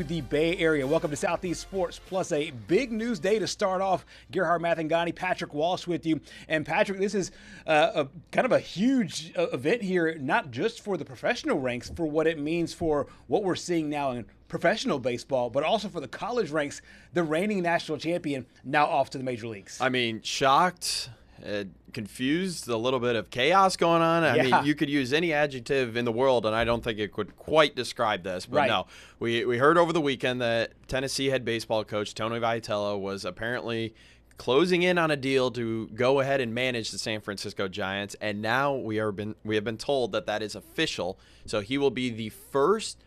The Bay Area. Welcome to Southeast Sports Plus, a big news day to start off. Gerhard, Mathangani, Patrick Walsh with you. And Patrick, this is a kind of a huge event here, not just for the professional ranks, for what it means for what we're seeing now in professional baseball, but also for the college ranks. The reigning national champion now off to the major leagues. I mean, shocked, confused, a little bit of chaos going on. I mean, you could use any adjective in the world, and I don't think it could quite describe this. But no, we heard over the weekend that Tennessee head baseball coach Tony Vitello was apparently closing in on a deal to go ahead and manage the San Francisco Giants, and now we have been told that that is official. So he will be the first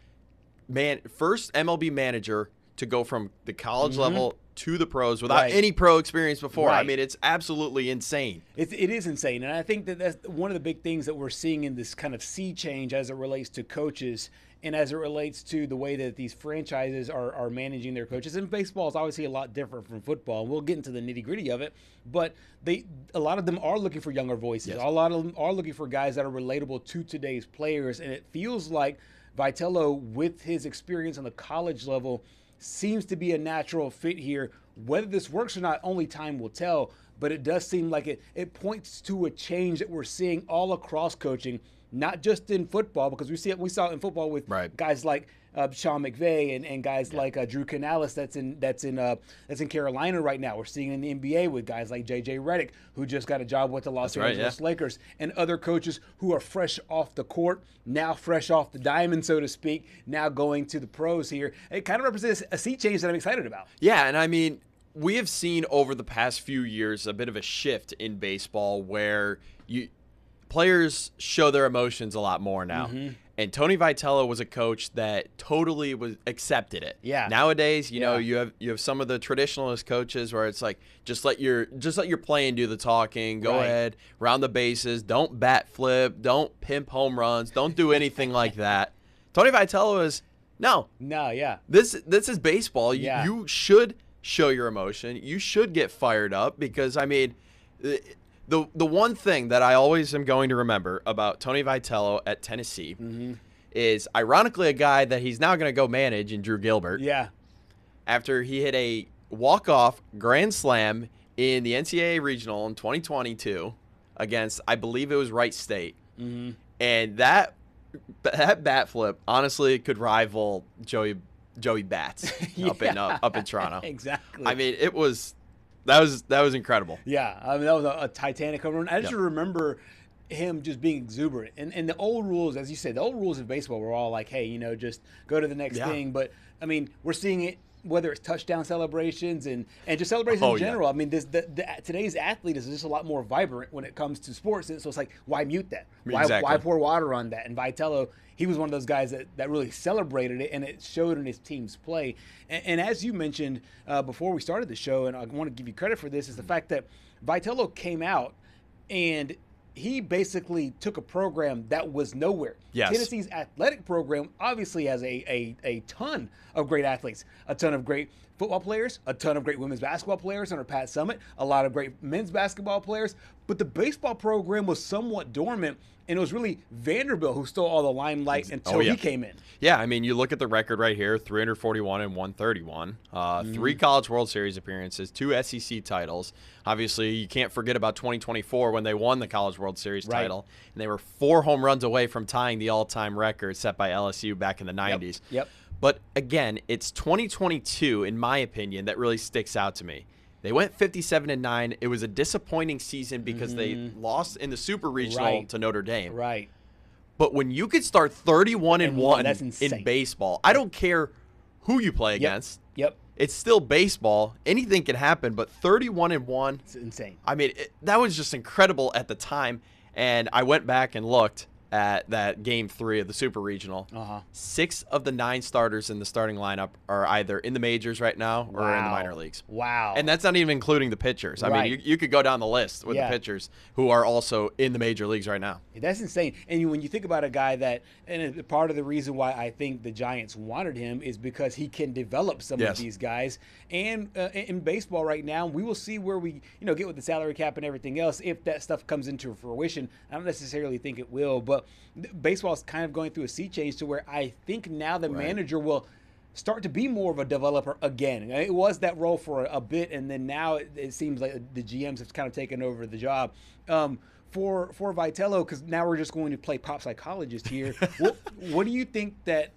MLB manager to go from the college level to the pros without any pro experience before. I mean, it's absolutely insane. It is insane. And I think that that's one of the big things that we're seeing in this kind of sea change as it relates to coaches and as it relates to the way that these franchises are managing their coaches. And baseball is obviously a lot different from football. We'll get into the nitty-gritty of it. But a lot of them are looking for younger voices. A lot of them are looking for guys that are relatable to today's players. And it feels like Vitello, with his experience on the college level, seems to be a natural fit here. Whether this works or not, only time will tell, but it does seem like it points to a change that we're seeing all across coaching, not just in football, because we saw it in football with guys like Sean McVay and guys like Drew Canales that's in Carolina right now. We're seeing it in the NBA with guys like JJ Redick, who just got a job with the Los Angeles Lakers, and other coaches who are fresh off the court, now fresh off the diamond, so to speak, now going to the pros here. It kind of represents a sea change that I'm excited about. Yeah, and I mean, we have seen over the past few years a bit of a shift in baseball where players show their emotions a lot more now. And Tony Vitello was a coach that totally accepted it. Nowadays, you know, you have some of the traditionalist coaches where it's like just let your playing do the talking. Go ahead, round the bases. Don't bat flip. Don't pimp home runs. Don't do anything like that. Tony Vitello is no. This is baseball. You should show your emotion. You should get fired up because I mean. The one thing that I always am going to remember about Tony Vitello at Tennessee is, ironically, a guy that he's now going to go manage in Drew Gilbert. After he hit a walk-off grand slam in the NCAA Regional in 2022 against, I believe it was Wright State. And that bat flip, honestly, could rival Joey Bats up in Toronto. Exactly. I mean, it was... That was incredible. I mean, that was a Titanic home run. I just remember him just being exuberant. And the old rules, as you said, the old rules of baseball were all like, hey, you know, just go to the next thing. But, I mean, we're seeing it, whether it's touchdown celebrations and just celebrations in general. I mean, today's athlete is just a lot more vibrant when it comes to sports. And so it's like, why mute that? Why pour water on that? And Vitello, he was one of those guys that really celebrated it, and it showed in his team's play. And as you mentioned before we started the show, and I want to give you credit for this, is the fact that Vitello came out and he basically took a program that was nowhere. Tennessee's athletic program obviously has a ton of great athletes, a ton of great football players, a ton of great women's basketball players under Pat Summitt, a lot of great men's basketball players, but the baseball program was somewhat dormant, and it was really Vanderbilt who stole all the limelight until he came in. I mean, you look at the record right here, 341 and 131, 3 College World Series appearances, 2 SEC titles. Obviously, you can't forget about 2024 when they won the College World Series title, and they were 4 home runs away from tying the all-time record set by LSU back in the 90s. But again, it's 2022, in my opinion, that really sticks out to me. They went 57-9. It was a disappointing season because they lost in the Super Regional to Notre Dame. But when you could start 31-1 in baseball, I don't care who you play against. It's still baseball. Anything can happen, but 31-1. It's insane. I mean, that was just incredible at the time. And I went back and looked at that Game 3 of the Super Regional. 6 of the 9 starters in the starting lineup are either in the majors right now or in the minor leagues. And that's not even including the pitchers. I mean, you could go down the list with the pitchers who are also in the major leagues right now. That's insane. And when you think about a guy that, and part of the reason why I think the Giants wanted him is because he can develop some of these guys. And in baseball right now, we will see where we get with the salary cap and everything else if that stuff comes into fruition. I don't necessarily think it will, but baseball is kind of going through a sea change to where I think now the manager will start to be more of a developer again. It was that role for a bit, and then now it seems like the GMs have kind of taken over the job. For Vitello, because now we're just going to play pop psychologist here. What do you think that?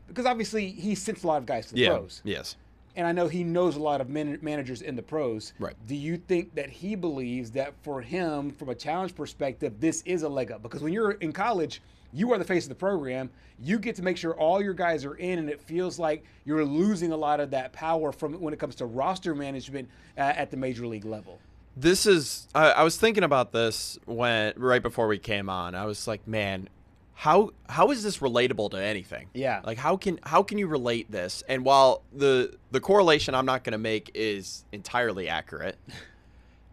Because obviously he sends a lot of guys to the pros. Yes. And I know he knows a lot of managers in the pros. Right. Do you think that he believes that for him, from a challenge perspective, this is a leg up? Because when you're in college, you are the face of the program. You get to make sure all your guys are in, and it feels like you're losing a lot of that power from when it comes to roster management at the major league level. This is I was thinking about this right before we came on. I was like, man, how is this relatable to anything? Yeah. Like how can you relate this? And while the correlation I'm not going to make is entirely accurate,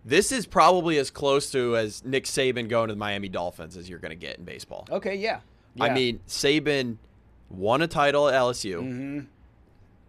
this is probably as close to as Nick Saban going to the Miami Dolphins as you're going to get in baseball. Okay, yeah. I mean, Saban won a title at LSU. Mm-hmm.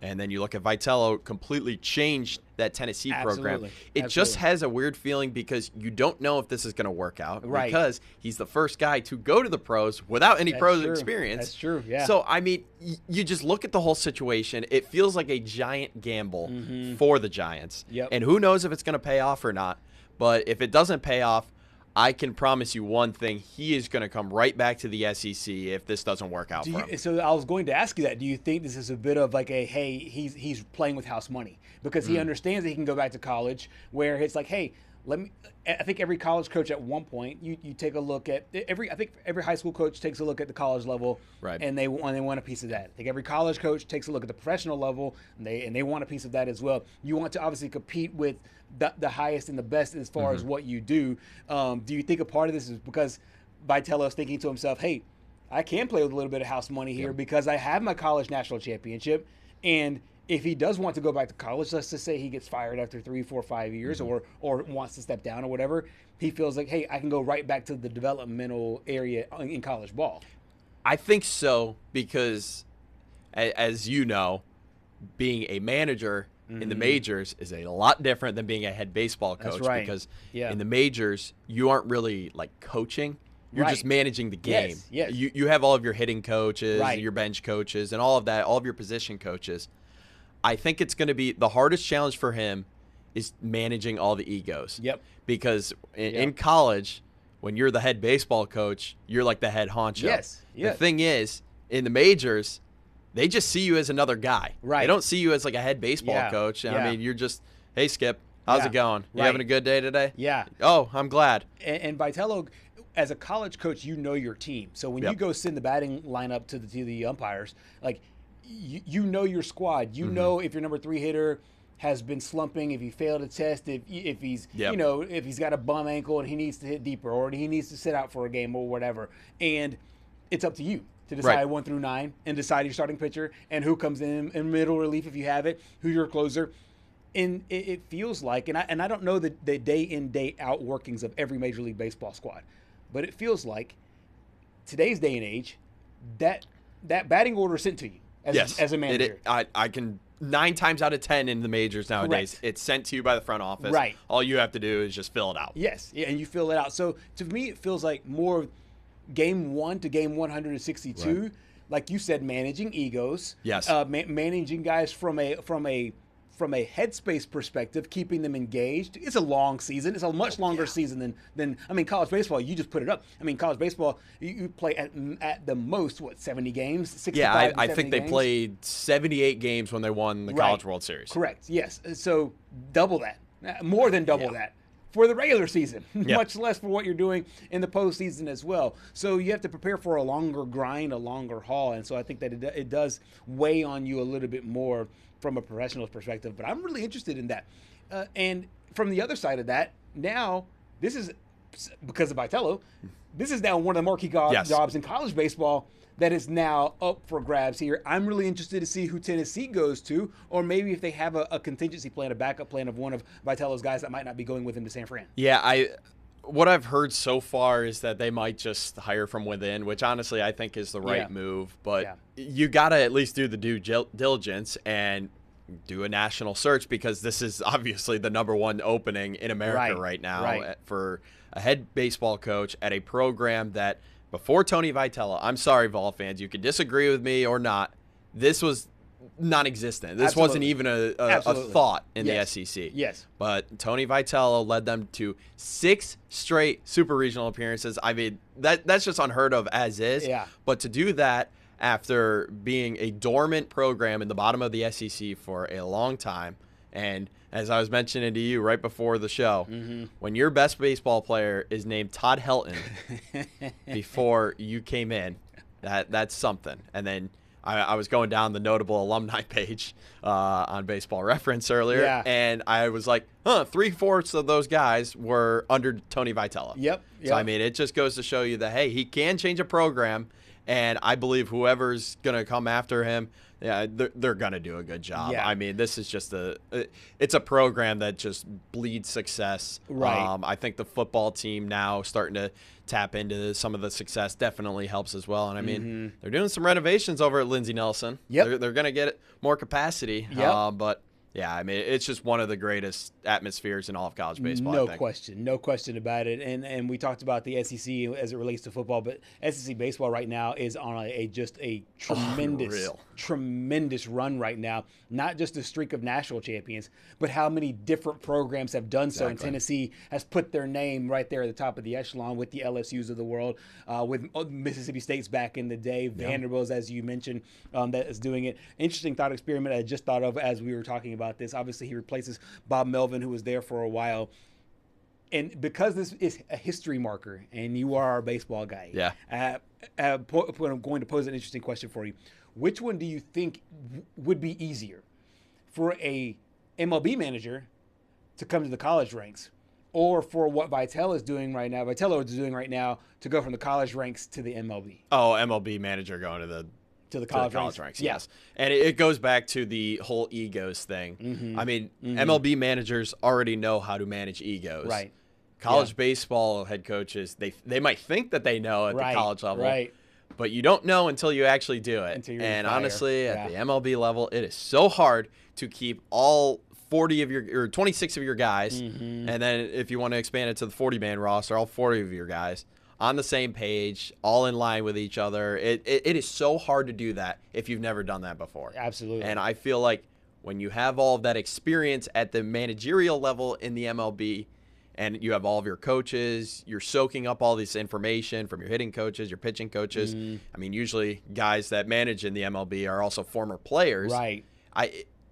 And then you look at Vitello, completely changed that Tennessee program. It just has a weird feeling because you don't know if this is going to work out. Right. Because he's the first guy to go to the pros without any pros experience. That's true, yeah. So, I mean, you just look at the whole situation. It feels like a giant gamble for the Giants. Yep. And who knows if it's going to pay off or not. But if it doesn't pay off, I can promise you one thing. He is going to come right back to the SEC if this doesn't work out for him. So I was going to ask you that. Do you think this is a bit of like hey, he's playing with house money? Because he understands that he can go back to college where it's like, hey, I think every college coach at one point, you take a look at every high school coach takes a look at the college level, right, and they want a piece of that. I think every college coach takes a look at the professional level, and they want a piece of that as well. You want to obviously compete with the highest and the best as far as what you do. Do you think a part of this is because Vitello is thinking to himself, hey, I can play with a little bit of house money here because I have my college national championship, and if he does want to go back to college, let's just say he gets fired after 3, 4, 5 years or wants to step down or whatever, he feels like, hey, I can go right back to the developmental area in college ball. I think so because, as you know, being a manager in the majors is a lot different than being a head baseball coach. That's right. Because in the majors, you aren't really like coaching. You're just managing the game. Yes. You have all of your hitting coaches, Right. your bench coaches, and all of that, all of your position coaches. I think it's going to be the hardest challenge for him is managing all the egos. Yep. Because in college, when you're the head baseball coach, you're like the head honcho. Yes. The thing is, in the majors, they just see you as another guy. Right. They don't see you as like a head baseball coach. I mean, you're just, hey, Skip, how's it going? You having a good day today? Yeah. Oh, I'm glad. And Vitello, as a college coach, you know your team. So when you go send the batting lineup to the umpires, like you know your squad. You know if your number 3 hitter has been slumping, if he failed a test, if he's if he's got a bum ankle and he needs to hit deeper, or he needs to sit out for a game or whatever. And it's up to you to decide 1 through 9 and decide your starting pitcher and who comes in middle relief if you have it, who your closer. And it feels like, and I don't know the day in, day out workings of every Major League Baseball squad, but it feels like today's day and age, that batting order is sent to you as a manager. I can 9 times out of 10 in the majors nowadays, Correct. It's sent to you by the front office. Right. All you have to do is just fill it out. Yes, and you fill it out. So to me, it feels like more game 1 to game 162. Right. Like you said, managing egos. Yes. Managing guys from a headspace perspective, keeping them engaged. It's a long season. It's a much longer season than I mean, college baseball, you just put it up. I mean, college baseball, you play at the most, 70 games? 65 Yeah, I think they games? played 78 games when they won the College World Series. Correct, yes. So double that, more than double that for the regular season, much less for what you're doing in the postseason as well. So you have to prepare for a longer grind, a longer haul. And so I think that it does weigh on you a little bit more from a professional's perspective, but I'm really interested in that. And from the other side of that, now this is because of Vitello. This is now one of the marquee jobs in college baseball that is now up for grabs here. I'm really interested to see who Tennessee goes to, or maybe if they have a contingency plan, a backup plan of one of Vitello's guys that might not be going with him to San Fran. Yeah, what I've heard so far is that they might just hire from within, which honestly I think is the right move. But you got to at least do the due diligence and do a national search, because this is obviously the #1 opening in America right now for a head baseball coach at a program that before Tony Vitello, I'm sorry, Vol fans, you can disagree with me or not, this was non-existent. This Absolutely. wasn't even a thought in the SEC. Yes. But Tony Vitello led them to 6 straight super regional appearances. I mean, that's just unheard of as is. Yeah. But to do that after being a dormant program in the bottom of the SEC for a long time, and as I was mentioning to you right before the show, when your best baseball player is named Todd Helton before you came in, that's something. And then I was going down the notable alumni page on Baseball Reference earlier, and I was like, 3/4 of those guys were under Tony Vitello. Yep. So, I mean, it just goes to show you that, hey, he can change a program, and I believe whoever's going to come after him, they're going to do a good job. Yeah. I mean, this is just it's a program that just bleeds success. Right. I think the football team now starting to tap into some of the success definitely helps as well. And I mean, they're doing some renovations over at Lindsey Nelson. Yep. They're going to get more capacity. Yep. But yeah, I mean, it's just one of the greatest atmospheres in all of college baseball. No I think. question. No question about it. And we talked about the SEC as it relates to football, but SEC baseball right now is on just a tremendous run right now. Not just a streak of national champions, but how many different programs have done so. And Tennessee has put their name right there at the top of the echelon with the LSUs of the world, with Mississippi State's back in the day, Vanderbilt's, as you mentioned, that is doing it. Interesting thought experiment I just thought of as we were talking about this. Obviously, he replaces Bob Melvin, who was there for a while. And because this is a history marker, and you are our baseball guy, I'm going to pose an interesting question for you. Which one do you think would be easier for a MLB manager to come to the college ranks, or for what Vitello is doing right now? Vitello is doing right now to go from the college ranks to the MLB. Oh, MLB manager going to the college ranks. Yes. And it goes back to the whole egos thing. I mean, MLB managers already know how to manage egos. Right. College baseball head coaches, they might think that they know at the college level, but you don't know until you actually do it. And honestly, at the MLB level, it is so hard to keep all 40 of your or 26 of your guys, and then if you want to expand it to the 40-man roster, all 40 of your guys on the same page, all in line with each other. It is so hard to do that if you've never done that before. Absolutely. And I feel like when you have all of that experience at the managerial level in the MLB, and you have all of your coaches, you're soaking up all this information from your hitting coaches, your pitching coaches. I mean, usually guys that manage in the MLB are also former players. Right.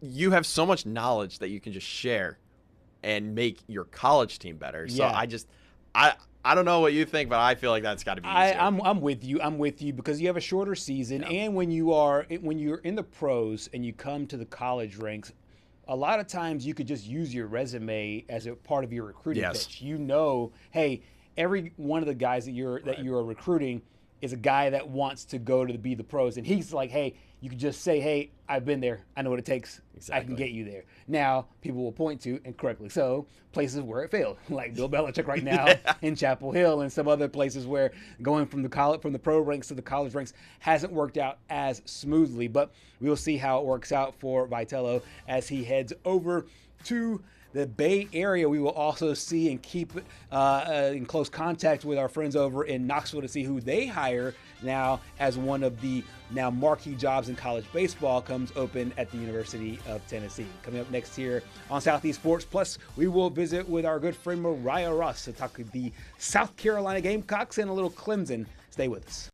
You have so much knowledge that you can just share and make your college team better. So I don't know what you think, but I feel like that's got to be easier. I'm with you. I'm with you because you have a shorter season, and when you're in the pros and you come to the college ranks, a lot of times you could just use your resume as a part of your recruiting pitch. You know, hey, every one of the guys that you're recruiting is a guy that wants to go to be the pros, and he's like, hey, you can just say, hey, I've been there. I know what it takes. I can get you there. Now, people will point to, and correctly so, places where it failed, like Bill Belichick right now in Chapel Hill, and some other places where going from the pro ranks to the college ranks hasn't worked out as smoothly. But we'll see how it works out for Vitello as he heads over to the Bay Area. We will also see and keep in close contact with our friends over in Knoxville to see who they hire now as one of the now marquee jobs in college baseball comes open at the University of Tennessee. Coming up next here on Southeast Sports Plus, we will visit with our good friend Mariah Ross to talk the South Carolina Gamecocks and a little Clemson. Stay with us.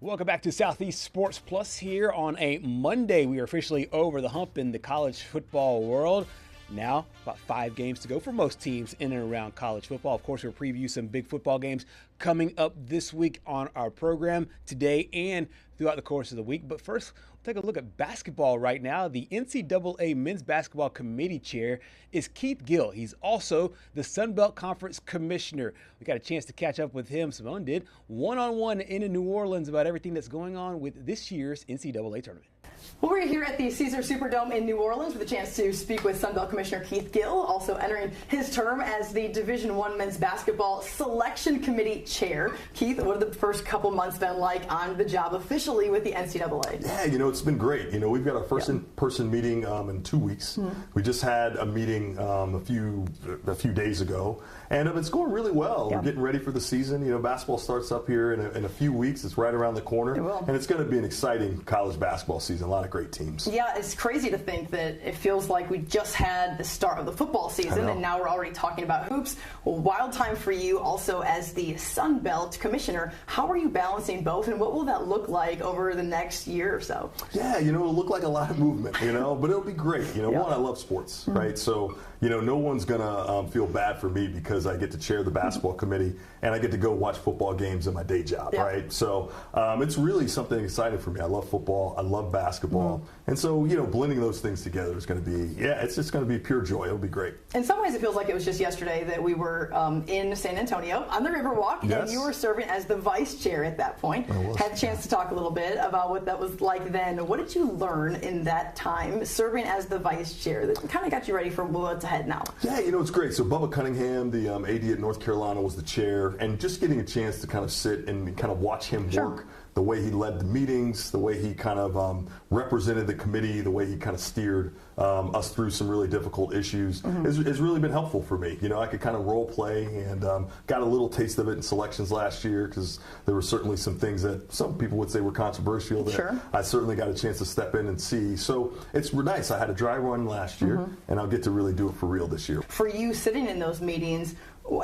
Welcome back to Southeast Sports Plus here on a Monday. We are officially over the hump in the college football world. Now, about 5 games to go for most teams in and around college football. Of course, we'll preview some big football games coming up this week on our program today and throughout the course of the week. But first, we'll take a look at basketball right now. The NCAA Men's Basketball Committee Chair is Keith Gill. He's also the Sun Belt Conference Commissioner. We got a chance to catch up with him, Simone did, one-on-one in New Orleans about everything that's going on with this year's NCAA tournament. Well, we're here at the Caesar Superdome in New Orleans with a chance to speak with Sun Belt Commissioner Keith Gill, also entering his term as the Division I Men's Basketball Selection Committee Chair. Keith, what have the first couple months been like on the job officially with the NCAA? Yeah, it's been great. We've got our first in-person meeting in 2 weeks. We just had a meeting a few days ago, and it's going really well. We're getting ready for the season. Basketball starts up here in a few weeks. It's right around the corner, and it's going to be an exciting college basketball season. A lot of great teams. Yeah, it's crazy to think that it feels like we just had the start of the football season, and now we're already talking about hoops. Well, wild time for you also as the Sun Belt Commissioner. How are you balancing both, and what will that look like over the next year or so? Yeah, it'll look like a lot of movement, but it'll be great. One, I love sports, right? So, no one's going to feel bad for me because I get to chair the basketball committee and I get to go watch football games in my day job, right? So it's really something exciting for me. I love football. I love basketball. And so, blending those things together is going to be, it's just going to be pure joy. It'll be great. In some ways, it feels like it was just yesterday that we were in San Antonio on the Riverwalk, and you were serving as the vice chair at that point. Had a chance to talk a little bit about what that was like then. What did you learn in that time serving as the vice chair that kind of got you ready for what's ahead now? Yeah, it's great. So Bubba Cunningham, the AD at North Carolina, was the chair, and just getting a chance to kind of sit and kind of watch him work, the way he led the meetings, the way he kind of represented the committee, the way he kind of steered us through some really difficult issues has really been helpful for me. I could kind of role play and got a little taste of it in selections last year because there were certainly some things that some people would say were controversial that I certainly got a chance to step in and see. So it's nice. I had a dry run last year, and I'll get to really do it for real this year. For you sitting in those meetings,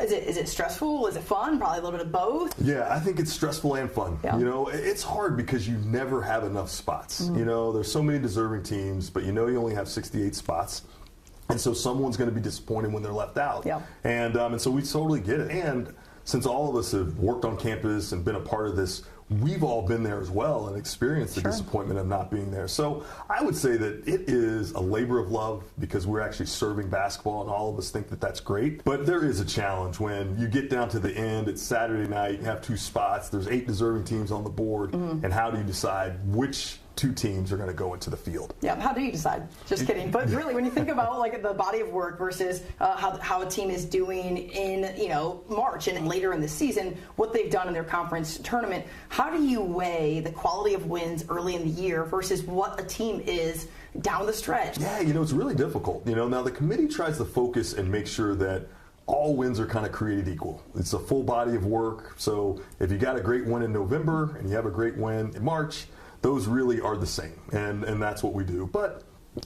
is it stressful? Is it fun? Probably a little bit of both. Yeah, I think it's stressful and fun. It's hard because you never have enough spots. There's so many deserving teams, but you only have 68 spots. And so someone's going to be disappointed when they're left out. And so we totally get it. And since all of us have worked on campus and been a part of this, we've all been there as well and experienced the disappointment of not being there. So I would say that it is a labor of love because we're actually serving basketball, and all of us think that that's great. But there is a challenge when you get down to the end. It's Saturday night. You have 2 spots. There's 8 deserving teams on the board. And how do you decide which 2 teams are going to go into the field? Yeah, how do you decide? Just kidding. But really, when you think about like the body of work versus how a team is doing in March and later in the season, what they've done in their conference tournament, how do you weigh the quality of wins early in the year versus what a team is down the stretch? Yeah, it's really difficult. Now the committee tries to focus and make sure that all wins are kind of created equal. It's a full body of work. So if you got a great win in November and you have a great win in March, those really are the same, and that's what we do. But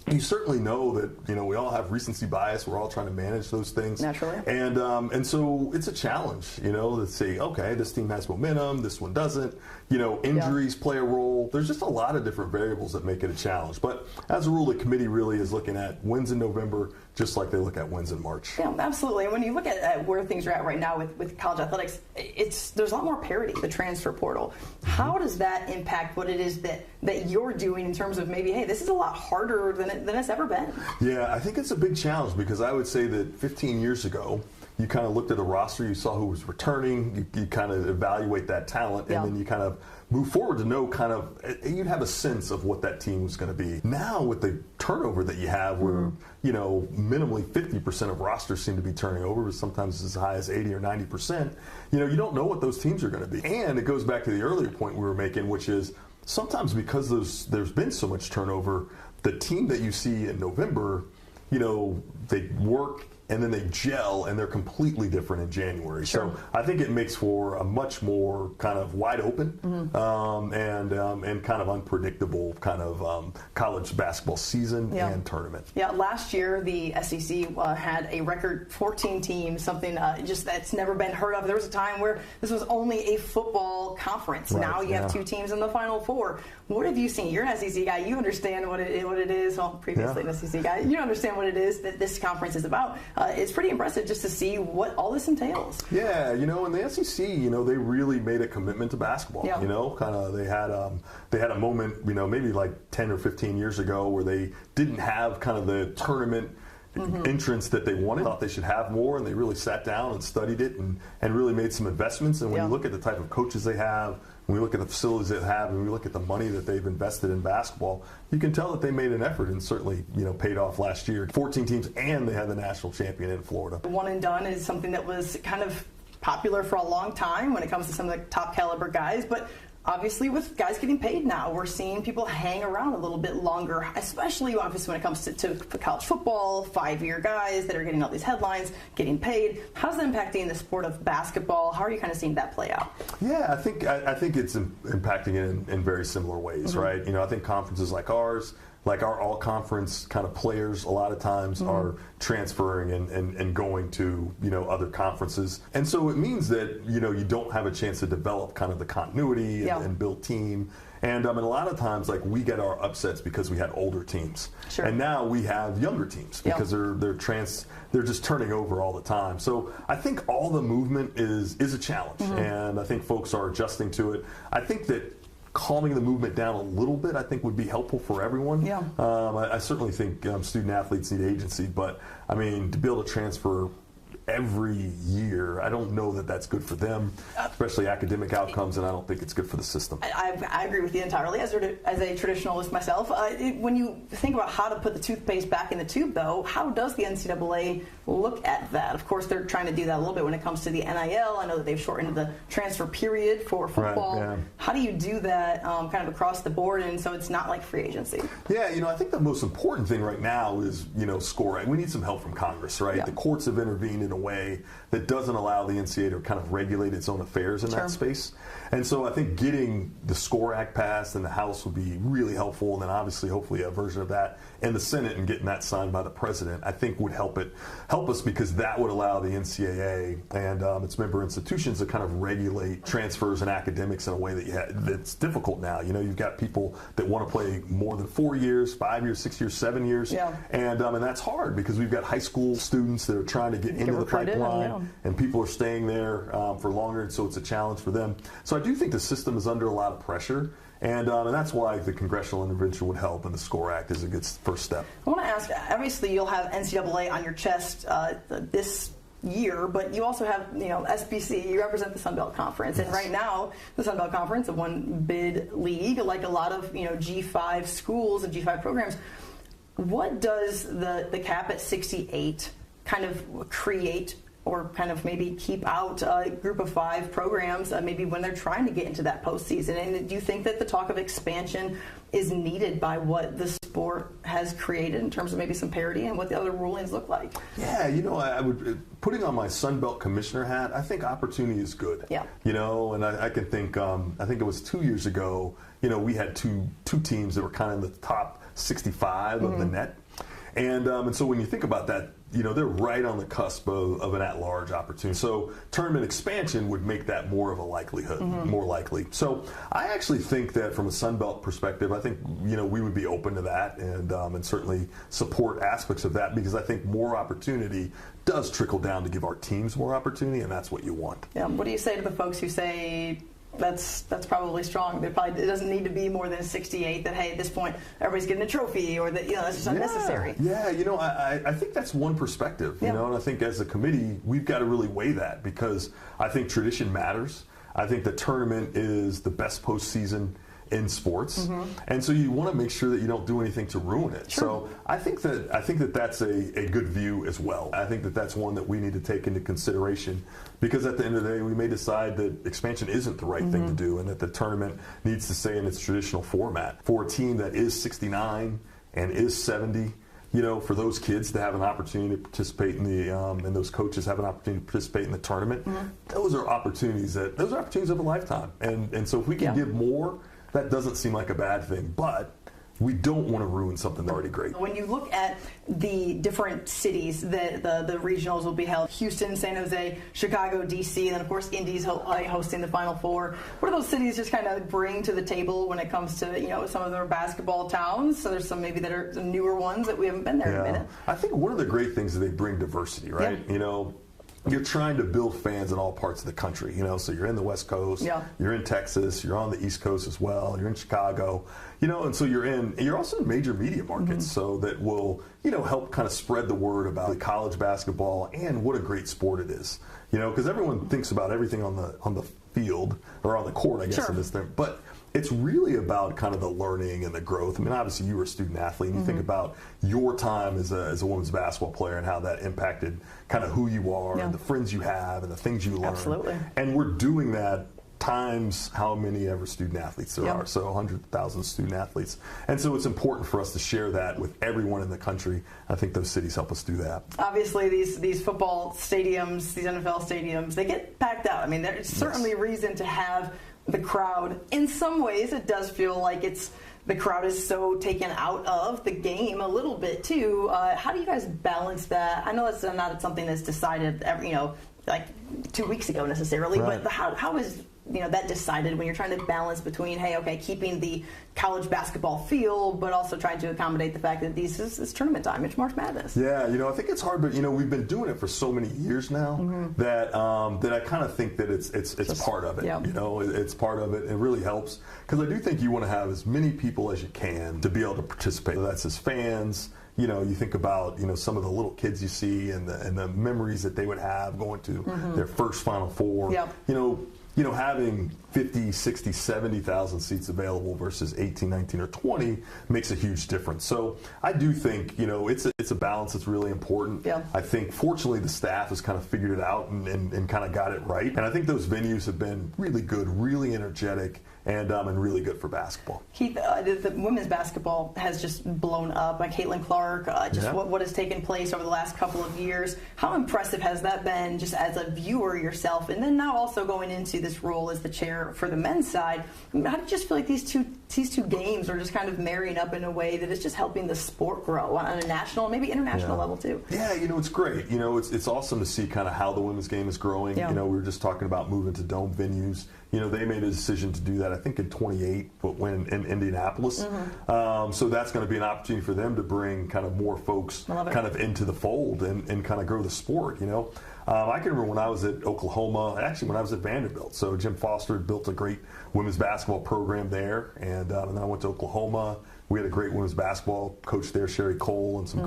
you certainly know that we all have recency bias. We're all trying to manage those things naturally, and so it's a challenge. To say, okay, this team has momentum, this one doesn't. Injuries play a role. There's just a lot of different variables that make it a challenge. But as a rule, the committee really is looking at wins in November just like they look at wins in March. Yeah, absolutely. And when you look at where things are at right now with college athletics, there's a lot more parity, the transfer portal. How does that impact what it is that you're doing in terms of maybe, hey, this is a lot harder than it's ever been? Yeah, I think it's a big challenge because I would say that 15 years ago, you kind of looked at a roster, you saw who was returning, you kind of evaluate that talent, and then you kind of move forward to know you'd have a sense of what that team was going to be. Now with the turnover that you have where, minimally 50% of rosters seem to be turning over, but sometimes as high as 80 or 90%, you don't know what those teams are going to be. And it goes back to the earlier point we were making, which is sometimes because there's been so much turnover, the team that you see in November, they work and then they gel, and they're completely different in January. Sure. So I think it makes for a much more kind of wide open and kind of unpredictable kind of college basketball season and tournament. Yeah, last year the SEC had a record 14 teams, something just that's never been heard of. There was a time where this was only a football conference. Right, now you have 2 teams in the Final Four. What have you seen? You're an SEC guy. You understand what it is. Well, previously an SEC guy. You understand what it is that this conference is about. It's pretty impressive just to see what all this entails. Yeah, in the SEC, they really made a commitment to basketball. Yeah. Kind of they had a moment, maybe like 10 or 15 years ago where they didn't have kind of the tournament entrance that they wanted. Thought they should have more, and they really sat down and studied it and really made some investments. And when you look at the type of coaches they have, when we look at the facilities they have, and we look at the money that they've invested in basketball, you can tell that they made an effort and certainly, paid off last year. 14 teams, and they had the national champion in Florida. One and done is something that was kind of popular for a long time when it comes to some of the top caliber guys, but obviously with guys getting paid now, we're seeing people hang around a little bit longer, especially obviously when it comes to college football, 5-year guys that are getting all these headlines, getting paid. How's that impacting the sport of basketball? How are you kind of seeing that play out? Yeah, I think it's impacting it in very similar ways, right? I think conferences like ours, like our all-conference kind of players, a lot of times are transferring and going to, other conferences. And so it means that, you don't have a chance to develop kind of the continuity and build team. And a lot of times, like, we get our upsets because we had older teams. Sure. And now we have younger teams because they're just turning over all the time. So I think all the movement is a challenge. And I think folks are adjusting to it. I think that calming the movement down a little bit, I think, would be helpful for everyone. Yeah. I certainly think student athletes need agency, but to be able to transfer every year, I don't know that that's good for them, especially academic outcomes, and I don't think it's good for the system. I agree with you entirely. As a traditionalist myself, when you think about how to put the toothpaste back in the tube, though, how does the NCAA look at that? Of course, they're trying to do that a little bit when it comes to the NIL. I know that they've shortened the transfer period for football. Right, yeah. How do you do that kind of across the board, and so it's not like free agency? Yeah, I think the most important thing right now is, scoring. We need some help from Congress, right? Yeah. The courts have intervened in a way that doesn't allow the NCAA to kind of regulate its own affairs in that space. And so I think getting the SCORE Act passed in the House would be really helpful, and then obviously, hopefully, a version of that in the Senate and getting that signed by the president, I think would help us because that would allow the NCAA and its member institutions to kind of regulate transfers and academics in a way that's difficult now. You've got people that want to play more than 4 years, 5 years, 6 years, 7 years, and that's hard because we've got high school students that are trying to get into the pipeline, and people are staying there for longer, and so it's a challenge for them. So I do think the system is under a lot of pressure. And that's why the congressional intervention would help, and the SCORE Act is a good first step. I want to ask, obviously you'll have NCAA on your chest this year, but you also have, SBC, you represent the Sun Belt Conference, and right now the Sun Belt Conference, a one-bid league, like a lot of, G5 schools and G5 programs. What does the cap at 68 kind of create or kind of maybe keep out a group of 5 programs maybe when they're trying to get into that postseason? And do you think that the talk of expansion is needed by what the sport has created in terms of maybe some parity and what the other rulings look like? Yeah, I would, putting on my Sun Belt commissioner hat, I think opportunity is good. Yeah. And I can think, I think it was 2 years ago, we had two teams that were kind of in the top 65 of the net. And so when you think about that, they're right on the cusp of an at-large opportunity. So tournament expansion would make that more of a likelihood, more likely. So I actually think that from a Sun Belt perspective, I think, we would be open to that and certainly support aspects of that because I think more opportunity does trickle down to give our teams more opportunity, and that's what you want. Yeah. What do you say to the folks who say that's probably strong? It doesn't need to be more than 68. That hey, at this point everybody's getting a trophy, or that that's just unnecessary. Yeah, I think that's one perspective. And I think as a committee we've got to really weigh that because I think tradition matters. I think the tournament is the best postseason in sports, and so you want to make sure that you don't do anything to ruin it. Sure. So I think that that's a good view as well. I think that that's one that we need to take into consideration because at the end of the day, we may decide that expansion isn't the right thing to do, and that the tournament needs to stay in its traditional format. For a team that is 69 and is 70, for those kids to have an opportunity to participate in the, and those coaches have an opportunity to participate in the tournament, those are opportunities of a lifetime. And so if we can give more, that doesn't seem like a bad thing. But we don't want to ruin something that's already great. When you look at the different cities that the regionals will be held, Houston, San Jose, Chicago, D.C., and then, of course, Indy's hosting the Final Four. What do those cities just kind of bring to the table when it comes to, some of their basketball towns? So there's some maybe that are some newer ones that we haven't been there in a minute. I think one of the great things is they bring diversity, right? Yeah. You're trying to build fans in all parts of the country, so you're in the West Coast, you're in Texas, you're on the East Coast as well, you're in Chicago, and so you're also in major media markets, so that will, help kind of spread the word about college basketball and what a great sport it is, because everyone thinks about everything on the field or on the court, I guess, in this thing, but it's really about kind of the learning and the growth. I mean, obviously you were a student athlete, and you think about your time as a women's basketball player and how that impacted kind of who you are and the friends you have and the things you learn. Absolutely. And we're doing that times how many ever student athletes there are, so 100,000 student athletes. And so it's important for us to share that with everyone in the country. I think those cities help us do that. Obviously, these football stadiums, these NFL stadiums, they get packed out. I mean, there's certainly reason to have the crowd. In some ways, it does feel like the crowd is so taken out of the game a little bit too. How do you guys balance that? I know that's not something that's decided like 2 weeks ago necessarily, but how is that decided when you're trying to balance between, keeping the college basketball feel, but also trying to accommodate the fact that this is tournament time. It's March Madness. Yeah, I think it's hard, but we've been doing it for so many years now that I kind of think that it's just part of it. It's part of it. It really helps because I do think you want to have as many people as you can to be able to participate. So that's as fans. You think about, some of the little kids you see and the memories that they would have going to their first Final Four. Having 50, 60, 70,000 seats available versus 18, 19, or 20 makes a huge difference. So I do think, it's a balance that's really important. I think, fortunately, the staff has kind of figured it out and kind of got it right. And I think those venues have been really good, really energetic, and really good for basketball. Keith, the women's basketball has just blown up. Like Caitlin Clark, what has taken place over the last couple of years. How impressive has that been just as a viewer yourself? And then now also going into this role as the chair for the men's side, how do you just feel like these two games are just kind of marrying up in a way that is just helping the sport grow on a national, maybe international level too? Yeah, it's great. It's awesome to see kind of how the women's game is growing. We were just talking about moving to dome venues. They made a decision to do that, I think, in 28, but when in Indianapolis. So that's going to be an opportunity for them to bring kind of more folks kind of into the fold and kind of grow the sport, I can remember when I was at Oklahoma, actually when I was at Vanderbilt. So Jim Foster had built a great women's basketball program there, and then I went to Oklahoma. We had a great women's basketball coach there, Sherry Cole, and some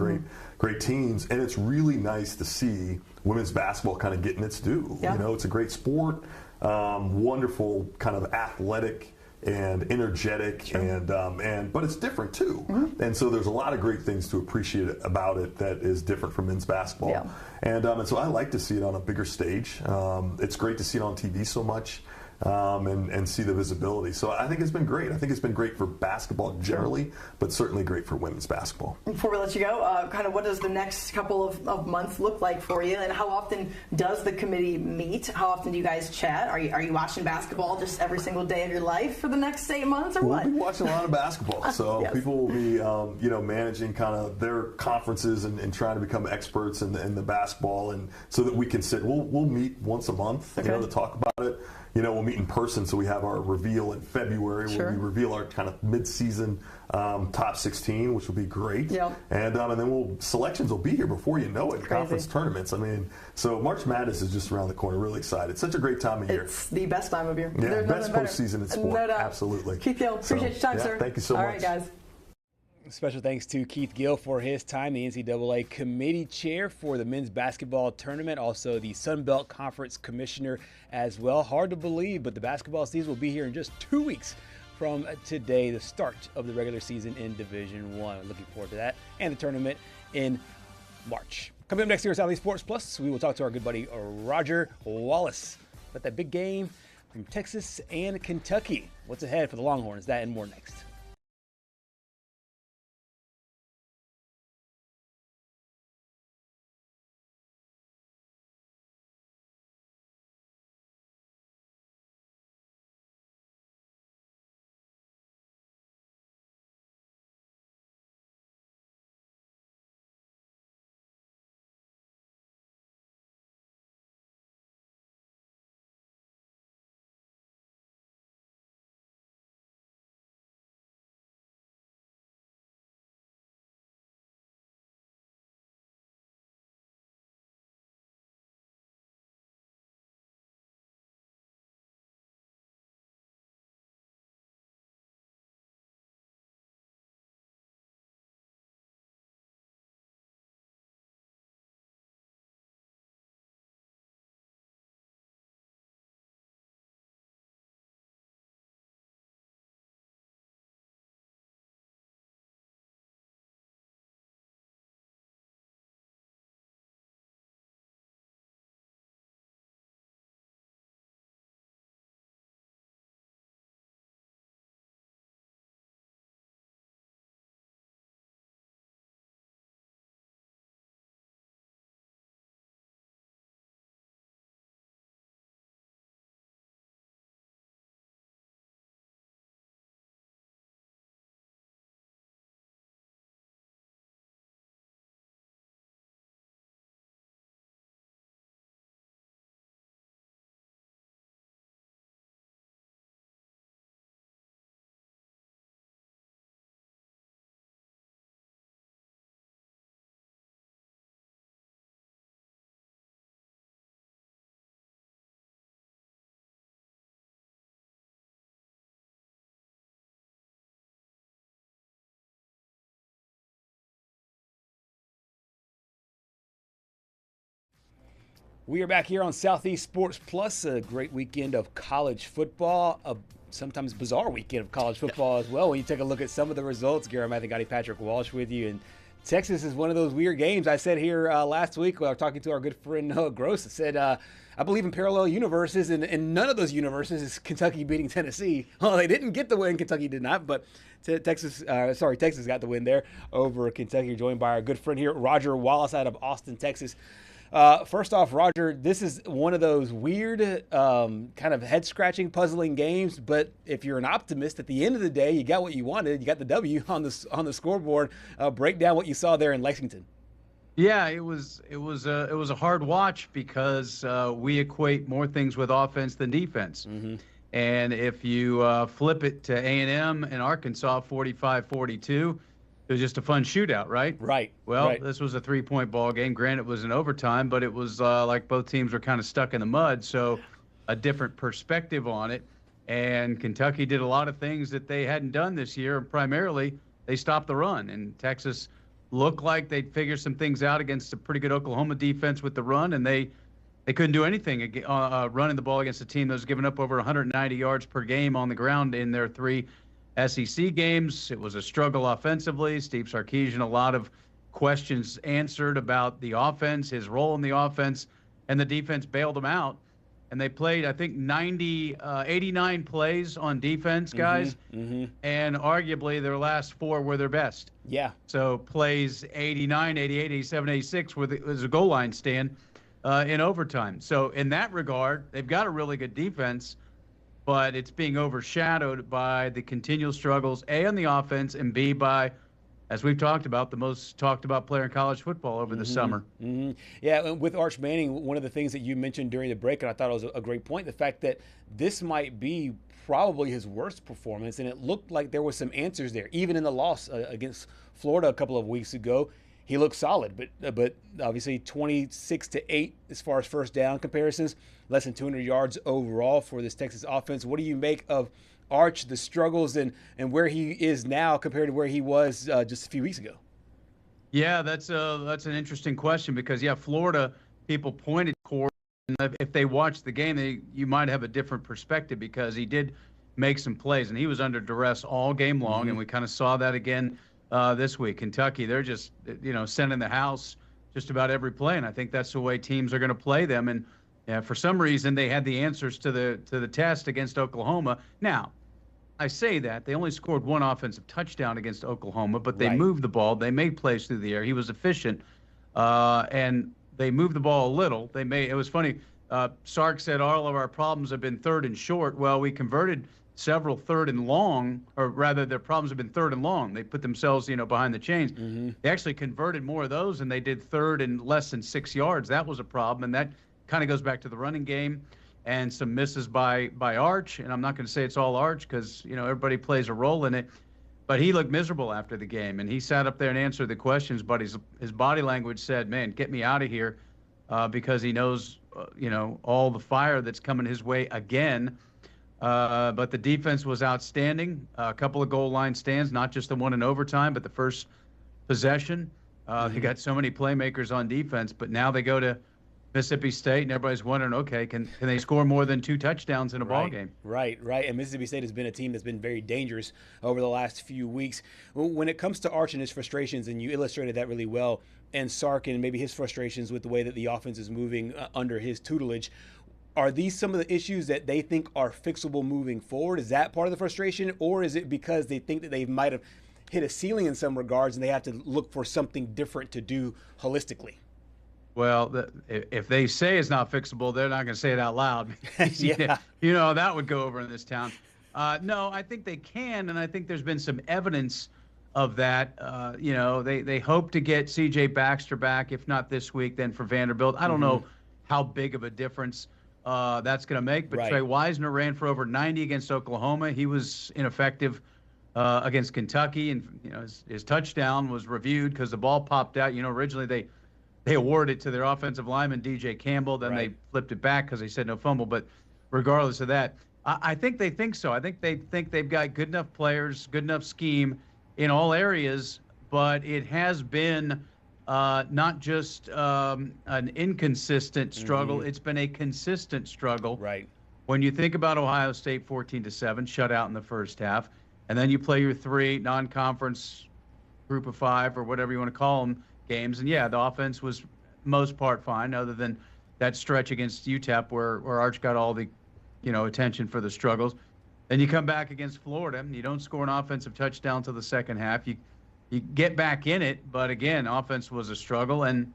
great teams. And it's really nice to see women's basketball kind of getting its due. It's a great sport. Wonderful kind of athletic and energetic, but it's different too. And so there's a lot of great things to appreciate about it that is different from men's basketball. And so I like to see it on a bigger stage. It's great to see it on TV so much. And see the visibility. So I think it's been great. I think it's been great for basketball generally, but certainly great for women's basketball. Before we let you go, kind of what does the next couple of months look like for you, and how often does the committee meet? How often do you guys chat? Are you watching basketball just every single day of your life for the next 8 months, or what? We'll be watching a lot of basketball. So people will be, managing kind of their conferences and trying to become experts in the basketball, and so that we can sit. We'll meet once a month, to talk about it. We'll meet in person, so we have our reveal in February where we reveal our kind of mid-season top 16, which will be great. And then selections will be here before you know it. Conference tournaments. I mean, so March Madness is just around the corner. Really excited. It's such a great time of year. It's the best time of year. Yeah, there's best postseason in sport. No doubt. Absolutely. Keith Gill, appreciate your time, sir. Thank you so much. All right, guys. Special thanks to Keith Gill for his time, the NCAA committee chair for the men's basketball tournament, also the Sun Belt Conference commissioner as well. Hard to believe, but the basketball season will be here in just 2 weeks from today, the start of the regular season in Division I. Looking forward to that and the tournament in March. Coming up next here at Southeast Sports Plus, we will talk to our good buddy Roger Wallace about that big game from Texas and Kentucky. What's ahead for the Longhorns? That and more next. We are back here on Southeast Sports Plus, a great weekend of college football, a sometimes bizarre weekend of college football as well. When you take a look at some of the results, Gerhard, Mathangani, Patrick Walsh with you, and Texas is one of those weird games. I said here last week while I was talking to our good friend Noah Gross, I said, I believe in parallel universes, and none of those universes is Kentucky beating Tennessee. Well, they didn't get the win, Kentucky did not, but Texas got the win there over Kentucky, joined by our good friend here, Roger Wallace out of Austin, Texas. First off, Roger, this is one of those weird, kind of head-scratching, puzzling games. But if you're an optimist, at the end of the day, you got what you wanted. You got the W on the scoreboard. Break down what you saw there in Lexington. Yeah, it was a hard watch because we equate more things with offense than defense. Mm-hmm. And if you flip it to A&M and Arkansas, 45-42. It was just a fun shootout, right? Right. Well, right. This was a 3-point ball game. Granted, it was in overtime, but it was like both teams were kind of stuck in the mud, so a different perspective on it. And Kentucky did a lot of things that they hadn't done this year. Primarily, they stopped the run. And Texas looked like they'd figure some things out against a pretty good Oklahoma defense with the run, and they couldn't do anything running the ball against a team that was giving up over 190 yards per game on the ground in their 3 SEC games. It was a struggle offensively. Steve Sarkisian, a lot of questions answered about the offense, his role in the offense, and the defense bailed them out. And they played, I think, 89 plays on defense, guys. Mm-hmm. And arguably their last 4 were their best. Yeah. So plays 89, 88, 87, 86 was a goal line stand in overtime. So in that regard, they've got a really good defense, but it's being overshadowed by the continual struggles, A, on the offense, and B, by, as we've talked about, the most talked about player in college football over the summer. Mm-hmm. Yeah, with Arch Manning, one of the things that you mentioned during the break, and I thought it was a great point, the fact that this might be probably his worst performance, and it looked like there was some answers there. Even in the loss against Florida a couple of weeks ago, he looked solid, but obviously 26-8 as far as first down comparisons, less than 200 yards overall for this Texas offense. What do you make of Arch, the struggles, and where he is now compared to where he was just a few weeks ago? Yeah, that's an interesting question because, Florida, people pointed toward, and if they watched the game, you might have a different perspective because he did make some plays, and he was under duress all game long, and we kind of saw that again this week. Kentucky, they're just, sending the house just about every play, and I think that's the way teams are going to play them. And for some reason, they had the answers to the test against Oklahoma. Now, I say that they only scored 1 offensive touchdown against Oklahoma, but they moved the ball. They made plays through the air. He was efficient, and they moved the ball a little. It was funny. Sark said all of our problems have been 3rd and short. Well, we converted several 3rd and long, or rather their problems have been 3rd and long. They put themselves, behind the chains. Mm-hmm. They actually converted more of those, and they did 3rd and less than 6 yards. That was a problem, and that kind of goes back to the running game and some misses by Arch. And I'm not going to say it's all Arch because, everybody plays a role in it. But he looked miserable after the game, and he sat up there and answered the questions, but his body language said, man, get me out of here, because he knows, all the fire that's coming his way again. But the defense was outstanding. A couple of goal line stands, not just the one in overtime, but the first possession. They got so many playmakers on defense, but now they go to Mississippi State, and everybody's wondering, okay, can they score more than 2 touchdowns in a ball game? Right. And Mississippi State has been a team that's been very dangerous over the last few weeks. When it comes to Arch and his frustrations, and you illustrated that really well, and Sark and maybe his frustrations with the way that the offense is moving under his tutelage, are these some of the issues that they think are fixable moving forward? Is that part of the frustration, or is it because they think that they might have hit a ceiling in some regards and they have to look for something different to do holistically? Well, if they say it's not fixable, they're not going to say it out loud. Yeah. That would go over in this town. No, I think they can, and I think there's been some evidence of that. They hope to get C.J. Baxter back, if not this week, then for Vanderbilt. I don't know how big of a difference that's going to make, but Trey Wisner ran for over 90 against Oklahoma. He was ineffective against Kentucky, and his touchdown was reviewed because the ball popped out. Originally they awarded it to their offensive lineman, DJ Campbell. Then they flipped it back because they said no fumble. But regardless of that, I think they think so. I think they think they've got good enough players, good enough scheme in all areas. But it has been not just an inconsistent struggle. It's been a consistent struggle. Right. When you think about Ohio State 14-7, shut out in the first half, and then you play your 3 non-conference group of 5 or whatever you want to call them games, and yeah, the offense was most part fine, other than that stretch against UTEP where Arch got all the attention for the struggles. Then you come back against Florida, and you don't score an offensive touchdown till the second half. You get back in it, but again, offense was a struggle. And